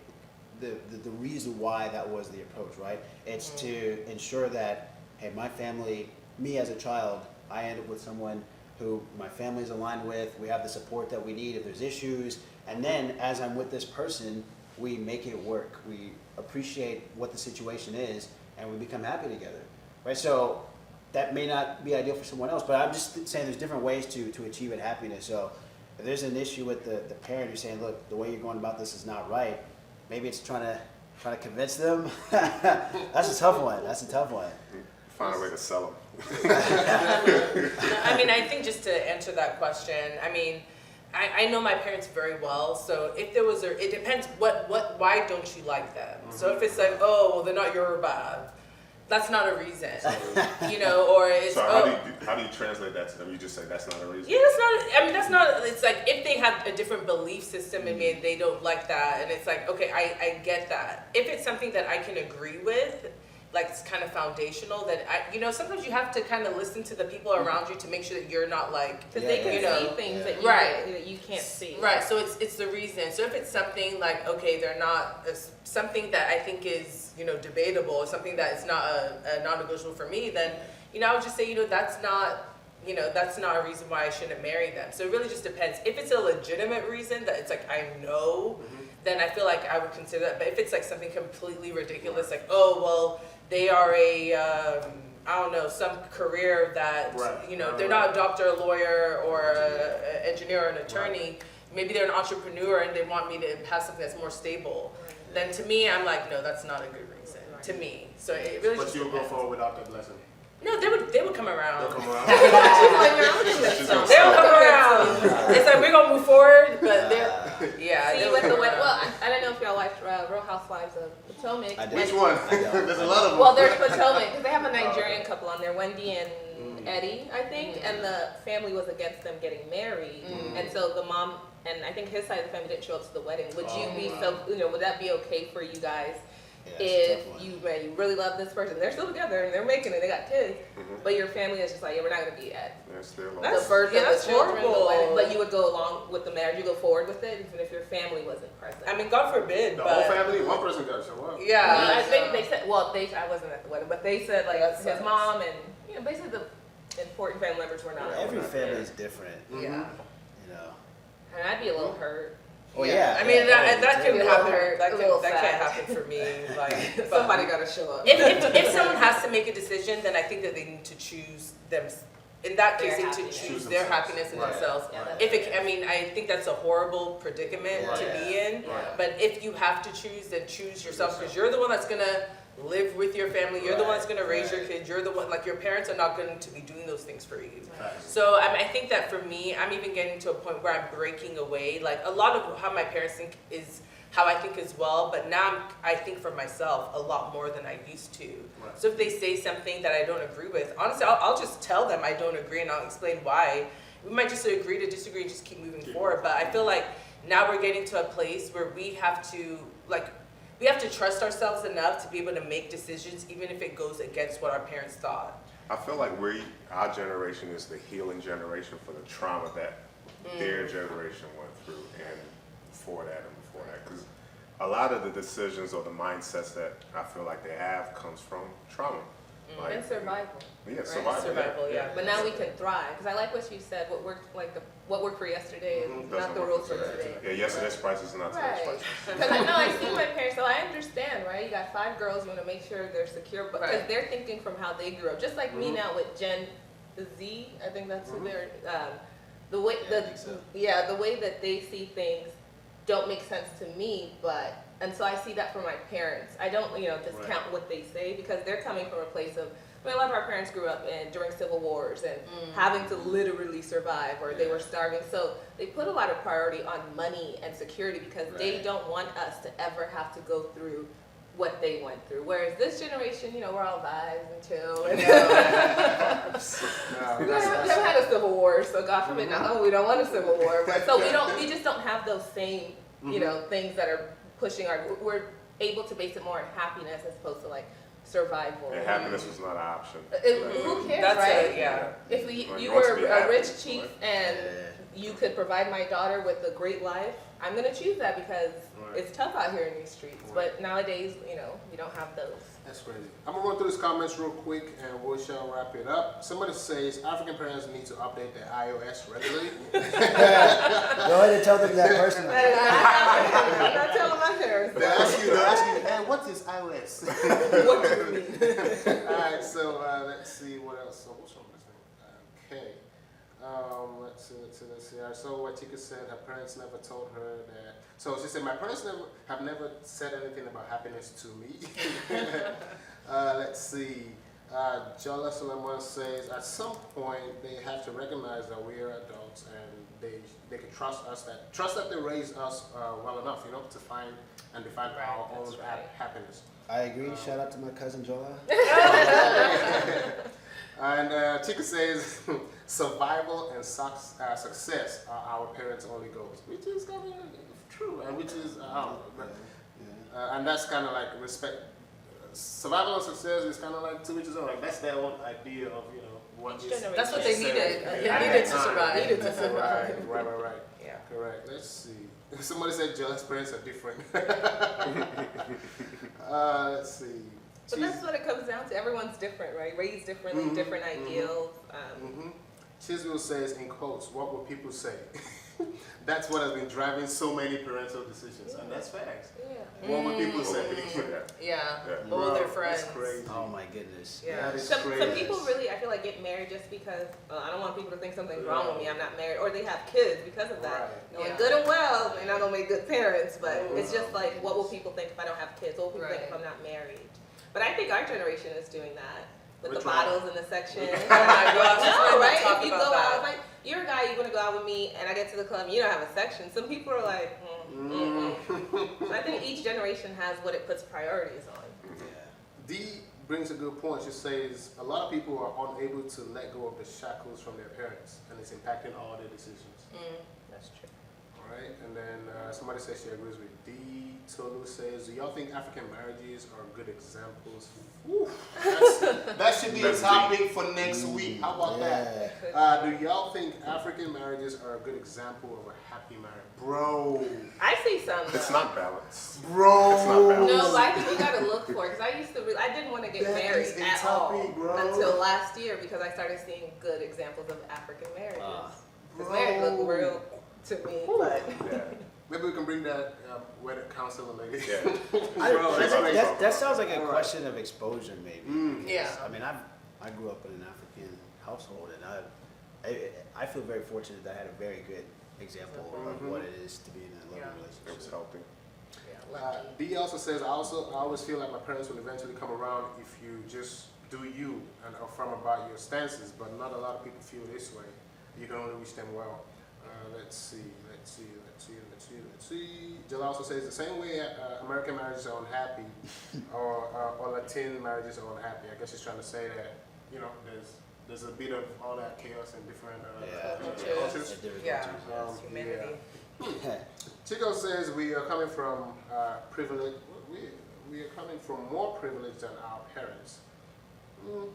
Speaker 4: the reason why that was the approach, right? It's to ensure that, hey, my family, me as a child, I end up with someone who my family's aligned with, we have the support that we need if there's issues, and then as I'm with this person, we make it work. We appreciate what the situation is, and we become happy together, right? So that may not be ideal for someone else, but I'm just saying there's different ways to achieve that happiness. So if there's an issue with the parent who's saying, look, the way you're going about this is not right, maybe it's trying to convince them. That's a tough one.
Speaker 2: Find a way to sell them.
Speaker 3: I mean, I think just to answer that question, I mean, I know my parents very well, so if there was it depends why don't you like them? So if it's like, oh, well, they're not Yoruba, that's not a reason, you know, or it's,
Speaker 2: So how do you translate that to them? You just say that's not a reason?
Speaker 3: yeah, that's not, I mean, that's not, it's like, if they have a different belief system and maybe they don't like that, and it's like, okay, I get that. If it's something that I can agree with, like it's kind of foundational, that sometimes you have to kind of listen to the people around you to make sure that you're not like,
Speaker 5: Because they can see things that you can't see.
Speaker 3: right, so it's the reason. So if it's something like, okay, they're not, something that I think is, debatable, or something that is not a non-negotiable for me, then, I would just say, that's not a reason why I shouldn't marry them. So it really just depends. If it's a legitimate reason that it's like, I know, then I feel like I would consider that. But if it's like something completely ridiculous, like, oh, well, they are some career that, they're not a doctor, a lawyer, or an engineer or an attorney. Maybe they're an entrepreneur and they want me to have something that's more stable. Then to me, I'm like, no, that's not a good reason to me. So it really
Speaker 1: but
Speaker 3: just
Speaker 1: you'll go
Speaker 3: depends.
Speaker 1: forward without the blessing.
Speaker 3: No, they would come around.
Speaker 1: They'll come around.
Speaker 3: They'll come around. It's like, we're gonna move forward, but yeah.
Speaker 5: See, with the I don't know if y'all watched Real Housewives of Potomac.
Speaker 4: I did.
Speaker 1: Which one? There's a lot of them.
Speaker 5: Well, there's Potomac, because they have a Nigerian couple on there, Wendy and Eddie, I think, and the family was against them getting married, and so the mom, and I think his side of the family didn't show up to the wedding. Would you be would that be okay for you guys? If you really love this person, they're still together and they're making it, they got kids, but your family is just like, yeah, we're not going to be at the birth of the children, the wedding, but you would go along with the marriage, you go forward with it, even if your family wasn't present.
Speaker 3: I mean, God forbid,
Speaker 1: The
Speaker 3: but
Speaker 1: whole family, one person got to show up.
Speaker 3: yeah.
Speaker 5: I think they said, I wasn't at the wedding, but they said like his mom and basically the important family members were not.
Speaker 4: Every family is different,
Speaker 3: Yeah.
Speaker 5: And I'd be a little hurt.
Speaker 4: Oh yeah.
Speaker 3: I mean, that
Speaker 5: totally.
Speaker 3: couldn't happen.
Speaker 5: Hurt,
Speaker 3: That
Speaker 5: a little
Speaker 3: can't
Speaker 5: sad.
Speaker 3: happen for me. Like, but
Speaker 5: Somebody got to show up.
Speaker 3: if someone has to make a decision, then I think that they need to choose them. In that case, they need to choose their happiness and themselves.
Speaker 5: Yeah,
Speaker 3: I think that's a horrible predicament to be in.
Speaker 1: Right.
Speaker 3: But if you have to choose, then choose yourself, because you're the one that's gonna live with your family. You're the one that's gonna raise your kids. You're the one, like, your parents are not going to be doing those things for you. So I think that for me, I'm even getting to a point where I'm breaking away. Like, a lot of how my parents think is how I think as well, but now I think for myself a lot more than I used to.
Speaker 1: Right.
Speaker 3: So if they say something that I don't agree with, honestly, I'll just tell them I don't agree, and I'll explain why. We might just agree to disagree and just keep moving forward. But I feel like now we're getting to a place where we have to trust ourselves enough to be able to make decisions, even if it goes against what our parents thought.
Speaker 2: I feel like our generation is the healing generation for the trauma that their generation went through, and before that and for that, because a lot of the decisions or the mindsets that I feel like they have comes from trauma. Like,
Speaker 5: And survival.
Speaker 2: yeah,
Speaker 5: right?
Speaker 3: Survival, yeah.
Speaker 5: But now we can thrive, because I like what you said. What worked for yesterday is not
Speaker 2: Doesn't
Speaker 5: the
Speaker 2: work
Speaker 5: rules
Speaker 2: for
Speaker 5: for
Speaker 2: today.
Speaker 5: today.
Speaker 2: Yeah, yesterday's prices are not today's
Speaker 5: Right.
Speaker 2: prices.
Speaker 5: Because I know I see my parents, so I understand, right? You got 5 girls, you want to make sure they're secure, but because
Speaker 3: Right.
Speaker 5: they're thinking from how they grew up, just like me now with Gen Z. I think that's who they're. The way the way that they see things don't make sense to me, but until I see that from my parents, I don't discount what they say, because they're coming from a place of. I mean, a lot of our parents grew up during civil wars and having to literally survive, or they were starving. So they put a lot of priority on money and security, because they don't want us to ever have to go through what they went through. Whereas this generation, we're all vibes and chill. And we never had a civil war, so God forbid, no, we don't want a civil war. But so we just don't have those same, things that are pushing we're able to base it more on happiness as opposed to like survival.
Speaker 2: And happiness was not an option.
Speaker 5: Who cares,
Speaker 3: That's
Speaker 5: right?
Speaker 3: it,
Speaker 5: If
Speaker 2: Like,
Speaker 5: you
Speaker 2: you want to
Speaker 5: were
Speaker 2: be
Speaker 5: a
Speaker 2: happy,
Speaker 5: rich chief
Speaker 2: right?
Speaker 5: and you could provide my daughter with a great life, I'm gonna choose that, because it's tough out here in these streets. But nowadays, we don't have those.
Speaker 1: That's crazy. I'm gonna run through these comments real quick and we shall wrap it up. Somebody says African parents need to update their iOS regularly.
Speaker 4: Go ahead and tell them that personally.
Speaker 5: I'm not telling my parents.
Speaker 1: They'll ask you, hey, what is iOS?
Speaker 5: What do you mean?
Speaker 1: Alright, so let's see what else. So what's wrong with this thing? Okay. Let's see. Alright, so what Tika said, her parents never told her that. So she said, my parents have never said anything about happiness to me. Let's see. Jada Sulaiman says, at some point they have to recognize that we are adults and they can trust that they raised us well enough, to find and define our own happiness.
Speaker 4: I agree. Shout out to my cousin Jola.
Speaker 1: And Tika says, survival and success are our parents' only goals, which is kind of true, and which is, and that's kind of like respect. Survival and success is kind of like to each his own. Like that's their own idea of what is.
Speaker 3: That's what they needed.
Speaker 1: Yeah.
Speaker 3: They needed to survive.
Speaker 1: Right.
Speaker 3: Yeah.
Speaker 1: Correct. Let's see. Somebody said Joe's parents are different. Let's see.
Speaker 5: But that's what it comes down to. Everyone's different, right? Raised differently, different ideals.
Speaker 1: Chiswell says, in quotes, what will people say? That's what has been driving so many parental decisions, and that's facts.
Speaker 5: Yeah.
Speaker 1: What would people say?
Speaker 3: Yeah.
Speaker 1: Bro,
Speaker 3: All their friends.
Speaker 1: That's crazy.
Speaker 4: Oh my goodness.
Speaker 3: Yeah.
Speaker 1: That is
Speaker 5: Some
Speaker 1: crazy.
Speaker 5: people really, I feel like, get married just because I don't want people to think something's wrong with me. I'm not married, or they have kids because of that.
Speaker 1: Right.
Speaker 5: Knowing
Speaker 3: Yeah.
Speaker 5: good and well, they're not gonna make good parents. But it's just like, what will people think if I don't have kids? What will people think if I'm not married? But I think our generation is doing that with
Speaker 1: Which
Speaker 5: the
Speaker 1: one?
Speaker 5: bottles in the section.
Speaker 3: Oh my gosh,
Speaker 5: No, right?
Speaker 3: talk
Speaker 5: If you
Speaker 3: about
Speaker 5: go
Speaker 3: that.
Speaker 5: out, like you're a guy, you want to go out with me, and I get to the club, and you don't have a section. Some people are like, So I think each generation has what it puts priorities on.
Speaker 1: Dee brings a good point. She says a lot of people are unable to let go of the shackles from their parents, and it's impacting all their decisions.
Speaker 5: That's true.
Speaker 1: All right, and then somebody says she agrees with Dee. Tolu says, do y'all think African marriages are good examples? Woo, that should be a topic for next week. How about that? Do y'all think African marriages are a good example of a happy marriage? Bro.
Speaker 5: I see some.
Speaker 2: It's
Speaker 5: though.
Speaker 2: not balanced.
Speaker 1: Bro.
Speaker 2: It's not balanced.
Speaker 5: No, but I think you gotta look for it, because I used to I didn't want to get
Speaker 1: That
Speaker 5: married
Speaker 1: is a
Speaker 5: at
Speaker 1: topic,
Speaker 5: all
Speaker 1: bro.
Speaker 5: until last year, because I started seeing good examples of African marriages. Because
Speaker 1: Bro.
Speaker 5: marriage look real to me, but
Speaker 2: Yeah.
Speaker 1: Maybe we can bring that wedding counselor lady.
Speaker 2: Yeah.
Speaker 1: Bro, that's crazy.
Speaker 4: That sounds like a
Speaker 1: All right.
Speaker 4: question of exposure, maybe.
Speaker 3: Yeah.
Speaker 4: I mean, I grew up in an African household, and I feel very fortunate that I had a very good example of what it is to be in a loving
Speaker 2: It was
Speaker 4: relationship.
Speaker 2: healthy.
Speaker 1: Dee also says, I always feel like my parents will eventually come around if you just do you and are firm about your stances, but not a lot of people feel this way. You can only reach them well. Let's see. Jill also says the same way American marriages are unhappy or Latin marriages are unhappy. I guess she's trying to say that, there's a bit of all that chaos and different cultures.
Speaker 3: Yeah.
Speaker 5: humanity.
Speaker 1: Chico says we are coming from privilege. We are coming from more privilege than our parents.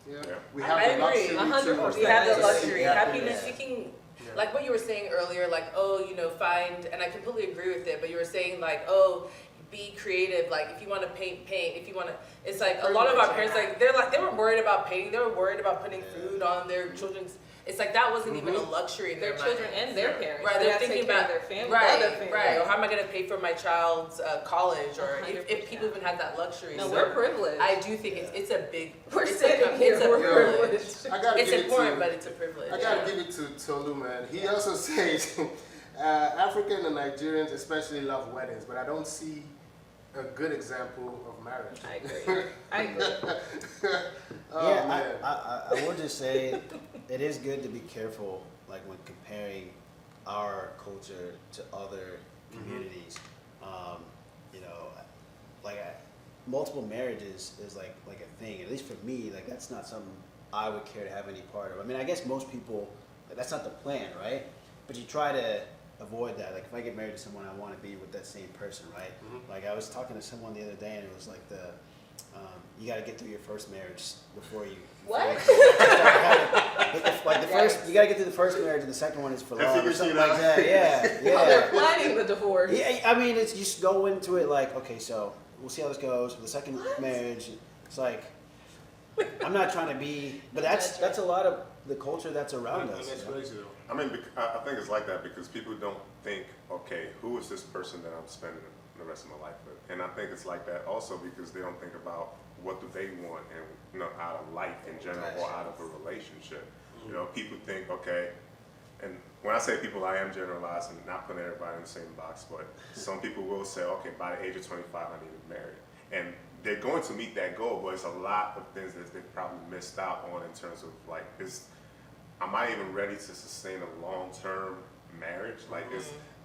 Speaker 1: Yeah.
Speaker 2: Yeah.
Speaker 1: We have
Speaker 3: I
Speaker 1: the
Speaker 3: agree.
Speaker 1: luxury
Speaker 5: 100%.
Speaker 3: We have the
Speaker 1: to
Speaker 3: luxury.
Speaker 1: seek
Speaker 3: Happiness, you can like what you were saying earlier, like, oh, you know, find, and I completely agree with it, but you were saying like, oh, be creative, like if you want to paint, if you want to, it's like a lot of our parents, like they were worried about painting, they were worried about putting food on their children's, it's like that wasn't even a luxury in their
Speaker 5: children
Speaker 3: mind.
Speaker 5: and their parents.
Speaker 3: Right,
Speaker 5: They
Speaker 3: they're
Speaker 5: have to
Speaker 3: thinking
Speaker 5: take care
Speaker 3: about
Speaker 5: of their family,
Speaker 3: right,
Speaker 5: other family.
Speaker 3: right, or how am I going to pay for my child's college, or if
Speaker 5: 100%.
Speaker 3: people even have that luxury.
Speaker 5: No,
Speaker 3: So
Speaker 5: we're privileged.
Speaker 3: I do think it's a big,
Speaker 5: We're
Speaker 3: it's
Speaker 5: sitting
Speaker 3: a,
Speaker 5: here,
Speaker 3: it's a
Speaker 5: we're
Speaker 3: privilege.
Speaker 5: privileged.
Speaker 1: I gotta
Speaker 3: It's
Speaker 1: give it
Speaker 3: important,
Speaker 1: to,
Speaker 3: but it's a privilege.
Speaker 1: I gotta give it to Tolu, man. He also says African and Nigerians especially love weddings, but I don't see a good example of marriage.
Speaker 5: I agree. I agree.
Speaker 1: Oh,
Speaker 4: Yeah,
Speaker 1: man.
Speaker 4: I will just say it is good to be careful, like when comparing our culture to other communities. You know, like multiple marriages is like a thing. At least for me, like that's not something I would care to have any part of. I mean, I guess most people, that's not the plan, right? But you try to avoid that. Like if I get married to someone, I want to be with that same person, right? Like I was talking to someone the other day, and it was like you got to get through your first marriage before you.
Speaker 5: What?
Speaker 4: Like the first, you got to get through the first marriage, and the second one is for love or
Speaker 6: figures
Speaker 4: something
Speaker 6: you
Speaker 4: like
Speaker 6: out.
Speaker 4: that. Yeah,
Speaker 5: Oh, they're
Speaker 4: yeah.
Speaker 5: planning the divorce.
Speaker 4: Yeah, I mean, it's you just go into it like, okay, so we'll see how this goes. For the second marriage, it's like I'm not trying to be, but that's a lot of the culture that's around us.
Speaker 1: That's
Speaker 4: you know?
Speaker 1: crazy though.
Speaker 2: I mean, I think it's like that because people don't think, okay, who is this person that I'm spending the rest of my life with? And I think it's like that also because they don't think about what do they want and you know out of life in general or out of a relationship. You know, people think, okay, and when I say people, I am generalizing, not putting everybody in the same box, but some people will say, okay, by the age of 25, I need to be married. And they're going to meet that goal, but it's a lot of things that they've probably missed out on in terms of like, am I even ready to sustain a long-term marriage? Like,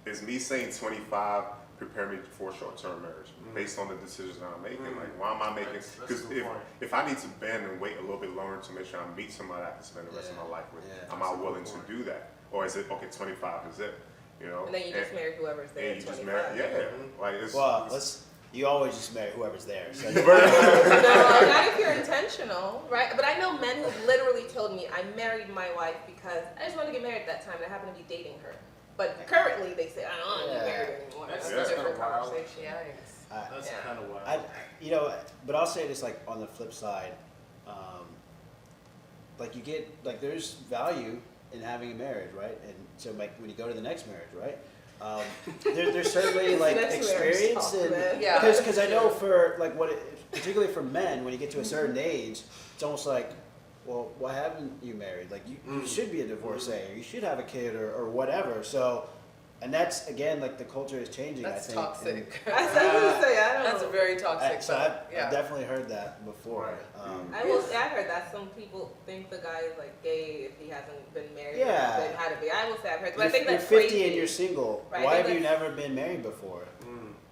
Speaker 2: is me saying 25 prepare me for a short-term marriage based on the decisions that I'm making? Like, why am I making?
Speaker 1: That's a
Speaker 2: Because
Speaker 1: good point.
Speaker 2: if I need to bend and wait a little bit longer to make sure I meet somebody I can spend the rest of my life with,
Speaker 4: Yeah,
Speaker 2: am I willing to do that? Or is it okay? 25 is it? You know?
Speaker 5: And then you just marry whoever's there
Speaker 2: And
Speaker 5: at
Speaker 2: you just
Speaker 5: 25.
Speaker 2: marry, like it's.
Speaker 4: Well, you always just marry whoever's there. So.
Speaker 5: No, not if you're intentional, right? But I know men who've literally told me, I married my wife because I just want to get married at that time and I happen to be dating her. But currently they say, I don't want to be married anymore.
Speaker 1: That's
Speaker 5: That's a different
Speaker 1: kinda wild.
Speaker 5: conversation.
Speaker 1: That's
Speaker 5: Yeah.
Speaker 1: kind of wild.
Speaker 4: You know, but I'll say this like on the flip side, like you get like there's value in having a marriage, right? And so like when you go to the next marriage, right? There's certainly like
Speaker 5: Next marriage
Speaker 4: experience
Speaker 5: talk,
Speaker 4: and
Speaker 5: man.
Speaker 3: Yeah.
Speaker 4: because I know for like particularly for men when you get to a certain age, it's almost like, well, why haven't you married? Like you should be a divorcee or you should have a kid or whatever. So. And that's again like the culture is changing.
Speaker 3: That's
Speaker 4: I think.
Speaker 3: toxic.
Speaker 5: I was going to say, I don't
Speaker 3: That's
Speaker 5: know.
Speaker 3: very toxic.
Speaker 4: So I've
Speaker 3: yeah.
Speaker 4: definitely heard that before.
Speaker 5: I will say I heard that some people think the guy is like gay if he hasn't been married.
Speaker 4: Yeah.
Speaker 5: Or had to be. I will say I've heard, but I
Speaker 4: You're-
Speaker 5: think that's
Speaker 4: you're 50
Speaker 5: crazy.
Speaker 4: and you're single.
Speaker 5: Right,
Speaker 4: Why
Speaker 5: I
Speaker 4: have
Speaker 5: think
Speaker 4: you
Speaker 5: that's-
Speaker 4: never been married before?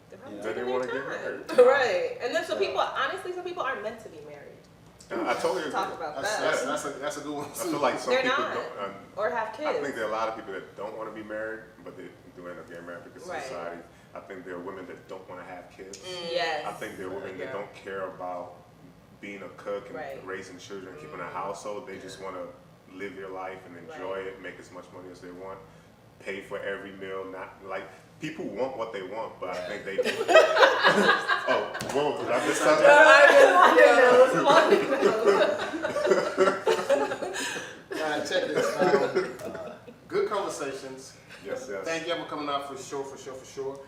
Speaker 5: They're probably
Speaker 4: Yeah.
Speaker 2: They
Speaker 5: taking
Speaker 2: didn't wanna
Speaker 5: their
Speaker 2: get
Speaker 5: time.
Speaker 2: married.
Speaker 5: Right. And then some people, honestly, some people aren't meant to be married.
Speaker 2: I totally agree.
Speaker 5: Talk about
Speaker 1: That's,
Speaker 5: that.
Speaker 1: that's a good one
Speaker 2: I
Speaker 1: too.
Speaker 2: feel like some
Speaker 5: They're
Speaker 2: people
Speaker 5: not.
Speaker 2: don't.
Speaker 5: Or have kids.
Speaker 2: I think there are a lot of people that don't want to be married, but they do end up getting married because of
Speaker 5: Right.
Speaker 2: society. I think there are women that don't want to have kids.
Speaker 5: Yes.
Speaker 2: I think there are women that
Speaker 3: Yeah.
Speaker 2: don't care about being a cook and
Speaker 5: Right.
Speaker 2: raising children, keeping a household. They just want to live their life and enjoy
Speaker 5: Right.
Speaker 2: it, make as much money as they want, pay for every meal. Not like people want what they want, but I think they. Oh, whoa! Did I miss something?
Speaker 1: Check this. Good conversations.
Speaker 2: Yes, yes.
Speaker 1: Thank you for coming out for sure.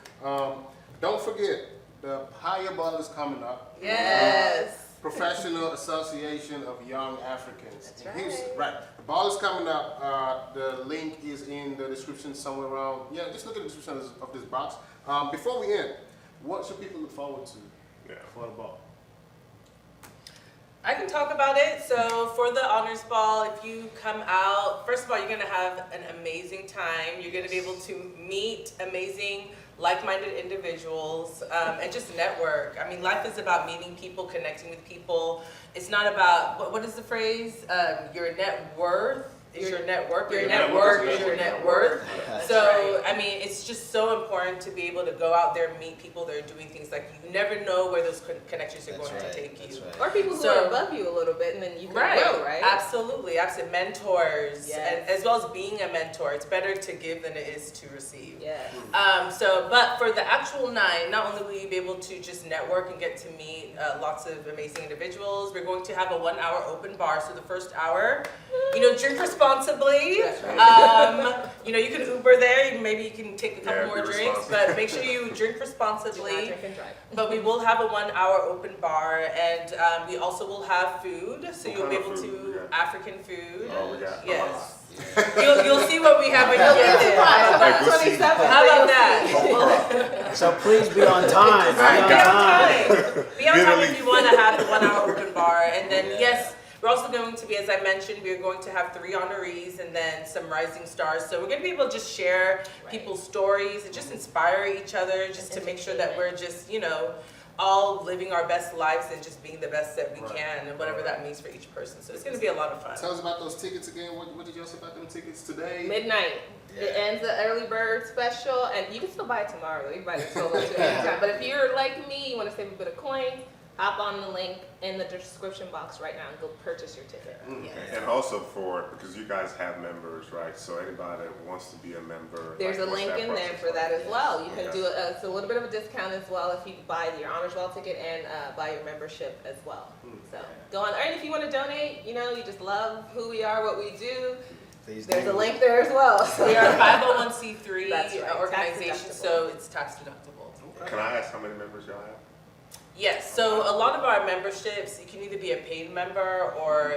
Speaker 1: Don't forget, the Paya Ball is coming up.
Speaker 3: Yes.
Speaker 1: Professional Association of Young Africans
Speaker 3: That's
Speaker 1: in
Speaker 3: right.
Speaker 1: Houston. Right. The ball is coming up. The link is in the description somewhere around. Yeah, just look at the description of this box. Before we end, what should people look forward to
Speaker 2: Yeah.
Speaker 1: for the ball?
Speaker 3: I can talk about it. So for the honors ball, if you come out, first of all, you're gonna have an amazing time. You're gonna be able to meet amazing, like-minded individuals and just network. I mean, life is about meeting people, connecting with people. It's not about, what is the phrase? Your net worth is your network.
Speaker 5: Your
Speaker 3: Your
Speaker 5: network
Speaker 3: network is your net worth.
Speaker 5: That's
Speaker 3: So,
Speaker 5: right.
Speaker 3: I mean, it's just so important to be able to go out there and meet people that are doing things like you never know where those connections are
Speaker 4: That's
Speaker 3: going
Speaker 4: right,
Speaker 3: to take
Speaker 4: that's
Speaker 3: you.
Speaker 4: right.
Speaker 5: Or people who
Speaker 3: So-
Speaker 5: are above you a little bit, and then you can grow, right?
Speaker 3: Absolutely, absolutely. Mentors,
Speaker 5: Yes.
Speaker 3: and as well as being a mentor. It's better to give than it is to receive.
Speaker 5: Yes.
Speaker 3: But for the actual night, not only will you be able to just network and get to meet lots of amazing individuals, we're going to have a 1-hour open bar. So the first hour, drink responsibly.
Speaker 5: That's right.
Speaker 3: You can Uber there. Maybe you can take a couple
Speaker 2: Yeah,
Speaker 3: more
Speaker 2: be
Speaker 3: drinks,
Speaker 2: responsible.
Speaker 3: but make sure you drink
Speaker 5: Do not
Speaker 3: responsibly.
Speaker 5: drink and drive.
Speaker 3: But we will have a 1-hour open bar, and we also will have food. So
Speaker 2: What
Speaker 3: you'll be
Speaker 2: kind of
Speaker 3: able
Speaker 2: food we
Speaker 3: to
Speaker 2: got?
Speaker 3: African food.
Speaker 2: Oh, we got
Speaker 3: Yes. You'll see what we have when you get there. How
Speaker 2: Like,
Speaker 3: about
Speaker 2: we'll see.
Speaker 3: that? How about that?
Speaker 4: So please be on time. Be
Speaker 3: Be
Speaker 4: on
Speaker 3: on
Speaker 4: time.
Speaker 3: time. Be on time if you want to have the 1-hour open bar. And then, yes, we're also going to be, as I mentioned, we're going to have 3 honorees and then some rising stars. So we're going to be able to just share people's stories and just inspire each other, just to make sure that we're just, all living our best lives and just being the best that we can, and whatever that means for each person. So it's going to be a lot of fun.
Speaker 1: Tell us about those tickets again. What did y'all say about them tickets today?
Speaker 5: Midnight. It ends the early bird special, and you can still buy it tomorrow. You can buy it solo too anytime. But if you're like me, you want to save a bit of coins, hop on the link in the description box right now and go purchase your ticket.
Speaker 3: Yes.
Speaker 2: And also because you guys have members, right? So anybody that wants to be a member,
Speaker 5: There's a
Speaker 2: what's
Speaker 5: link
Speaker 2: that
Speaker 5: in there
Speaker 2: process
Speaker 5: for
Speaker 2: like?
Speaker 5: that as well. You can
Speaker 2: Okay.
Speaker 5: do it's a little bit of a discount as well if you buy your Honors Ball ticket and buy your membership as well. So go on. And if you want to donate, you just love who we are, what we do.
Speaker 4: Please
Speaker 5: There's
Speaker 4: do.
Speaker 5: a link there as well. So
Speaker 3: We are a 501c3
Speaker 5: That's right,
Speaker 3: organization,
Speaker 5: tax deductible.
Speaker 3: so it's tax deductible.
Speaker 2: Can I ask how many members y'all have?
Speaker 3: Yes, so a lot of our memberships, you can either be a paid member or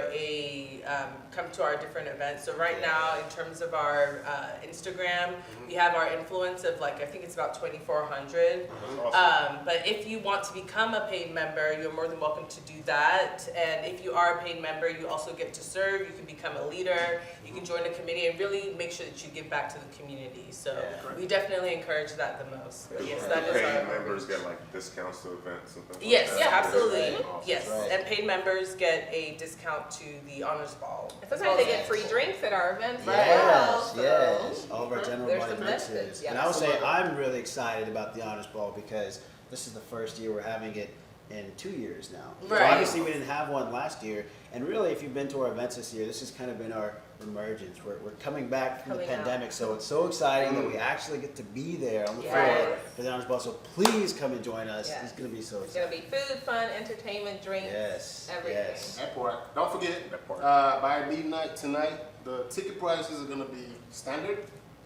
Speaker 3: come to our different events. So right now, in terms of our Instagram, we have our influence of I think it's about 2,400.
Speaker 2: That's awesome.
Speaker 3: But if you want to become a paid member, you're more than welcome to do that. And if you are a paid member, you also get to serve. You can become a leader. You can join a committee and really make sure that you give back to the community. So we definitely encourage that the most. But yes, that is
Speaker 2: Paid
Speaker 3: our
Speaker 2: members get discounts to events and things like
Speaker 3: Yes,
Speaker 2: that?
Speaker 3: yeah, absolutely.
Speaker 2: Awesome.
Speaker 3: Yes,
Speaker 4: Right.
Speaker 3: and paid members get a discount to the honors ball.
Speaker 5: sometimes they get free drinks at our events as well.
Speaker 4: Yes,
Speaker 5: So
Speaker 4: yes. All of our general
Speaker 5: there's
Speaker 4: body
Speaker 5: some
Speaker 4: events.
Speaker 5: benefits, yeah.
Speaker 4: And I would say I'm really excited about the Honors Ball because this is the first year we're having it in 2 years now. So
Speaker 3: Right.
Speaker 4: obviously we didn't have one last year. And really, if you've been to our events this year, this has kind of been our emergence. We're coming back from
Speaker 5: Coming
Speaker 4: the
Speaker 5: out.
Speaker 4: pandemic, so it's so exciting that we actually get to be there on the
Speaker 5: Yes.
Speaker 4: floor for the Honors Ball. So please come and join us.
Speaker 5: Yes.
Speaker 4: It's going to be so
Speaker 5: It's going
Speaker 4: exciting.
Speaker 5: to be food, fun, entertainment, drinks,
Speaker 4: Yes,
Speaker 5: everything.
Speaker 4: yes.
Speaker 1: That part. Don't forget,
Speaker 2: That part.
Speaker 1: by midnight tonight, the ticket prices are going to be standard.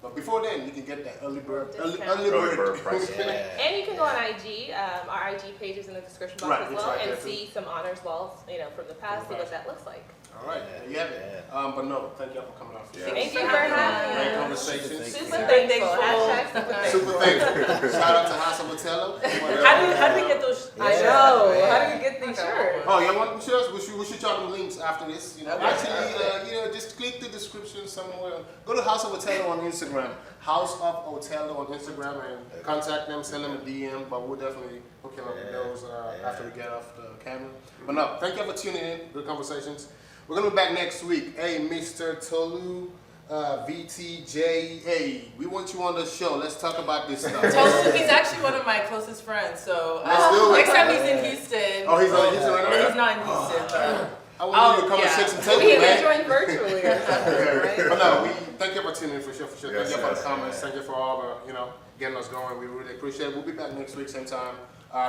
Speaker 1: But before then, you can get that early bird.
Speaker 5: Discount.
Speaker 2: Early bird price.
Speaker 4: Yeah.
Speaker 5: And you can go on IG. Our IG page is in the description box
Speaker 1: Right,
Speaker 5: as
Speaker 1: it's
Speaker 5: well,
Speaker 1: right
Speaker 5: and
Speaker 1: there, too.
Speaker 5: see some honors balls, from the past, see what that looks like.
Speaker 1: All right, there you have it. But no, thank y'all for coming out.
Speaker 2: Yeah.
Speaker 5: Thank you for having
Speaker 1: Great
Speaker 5: us.
Speaker 1: conversations.
Speaker 5: Super
Speaker 4: Thank
Speaker 5: thankful. Hashtag super
Speaker 1: Super
Speaker 5: thankful.
Speaker 1: thankful. Shout out to House of Otello.
Speaker 3: How do we get those?
Speaker 5: I
Speaker 4: Yeah.
Speaker 5: know.
Speaker 4: Yeah.
Speaker 5: How do you get these shirts?
Speaker 1: Oh, y'all want shirts? We should try them links after this.
Speaker 3: Okay.
Speaker 1: Actually, just click the description somewhere. Go to House of Otello on Instagram. House of Otello on Instagram and contact them, send them a DM. But we'll definitely hook you up with those after we get off the camera. But no, thank you for tuning in. Good conversations. We're gonna be back next week. Hey, Mr. Tolu, VTJ. Hey, we want you on the show. Let's talk about this stuff.
Speaker 3: Toast, he's actually one of my closest friends, so
Speaker 1: Let's do it.
Speaker 3: next time he's in Houston.
Speaker 1: Oh, he's on Houston right
Speaker 3: No,
Speaker 1: now?
Speaker 3: he's not in Houston. But
Speaker 1: I want you to come and
Speaker 3: yeah.
Speaker 1: shake some
Speaker 5: We
Speaker 1: table,
Speaker 5: can
Speaker 1: man.
Speaker 5: join virtually or something, right?
Speaker 1: But no, we thank you for tuning in for sure.
Speaker 2: Yes,
Speaker 1: thank you for the
Speaker 2: yes,
Speaker 1: comments. Thank you for all the, getting us going. We really appreciate it. We'll be back next week, same time.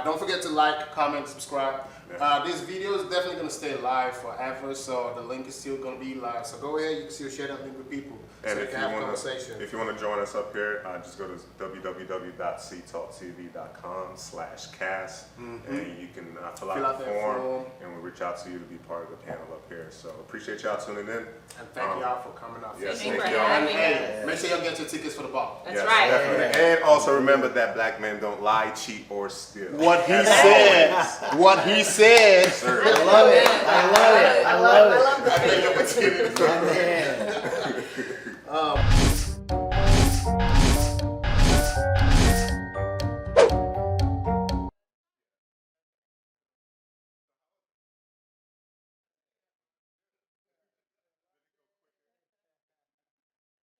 Speaker 1: Don't forget to like, comment, subscribe. This video is definitely going to stay live forever, so the link is still going to be live. So go ahead, you can still share that link with people.
Speaker 2: And
Speaker 1: so
Speaker 2: if
Speaker 1: can
Speaker 2: you
Speaker 1: have
Speaker 2: want
Speaker 1: conversation.
Speaker 2: to join us up here, just go to www.ctalkTV.com/cast, and you can fill out the
Speaker 1: that
Speaker 2: form, and we'll reach out to you to be part of the panel up here. So appreciate y'all tuning in.
Speaker 1: And thank y'all for coming out.
Speaker 2: Yes,
Speaker 5: Thank you
Speaker 2: thank
Speaker 5: for
Speaker 2: y'all.
Speaker 5: having
Speaker 1: And
Speaker 5: us.
Speaker 1: hey, make sure y'all get your tickets for the ball.
Speaker 5: That's
Speaker 2: Yes,
Speaker 5: right.
Speaker 2: definitely. And also remember that black men don't lie, cheat, or steal.
Speaker 1: What he
Speaker 2: That's
Speaker 1: said. What he said.
Speaker 2: Sir.
Speaker 4: I love it. I love it. I love it.
Speaker 5: I love the
Speaker 1: Thank you for tuning in.
Speaker 4: Man.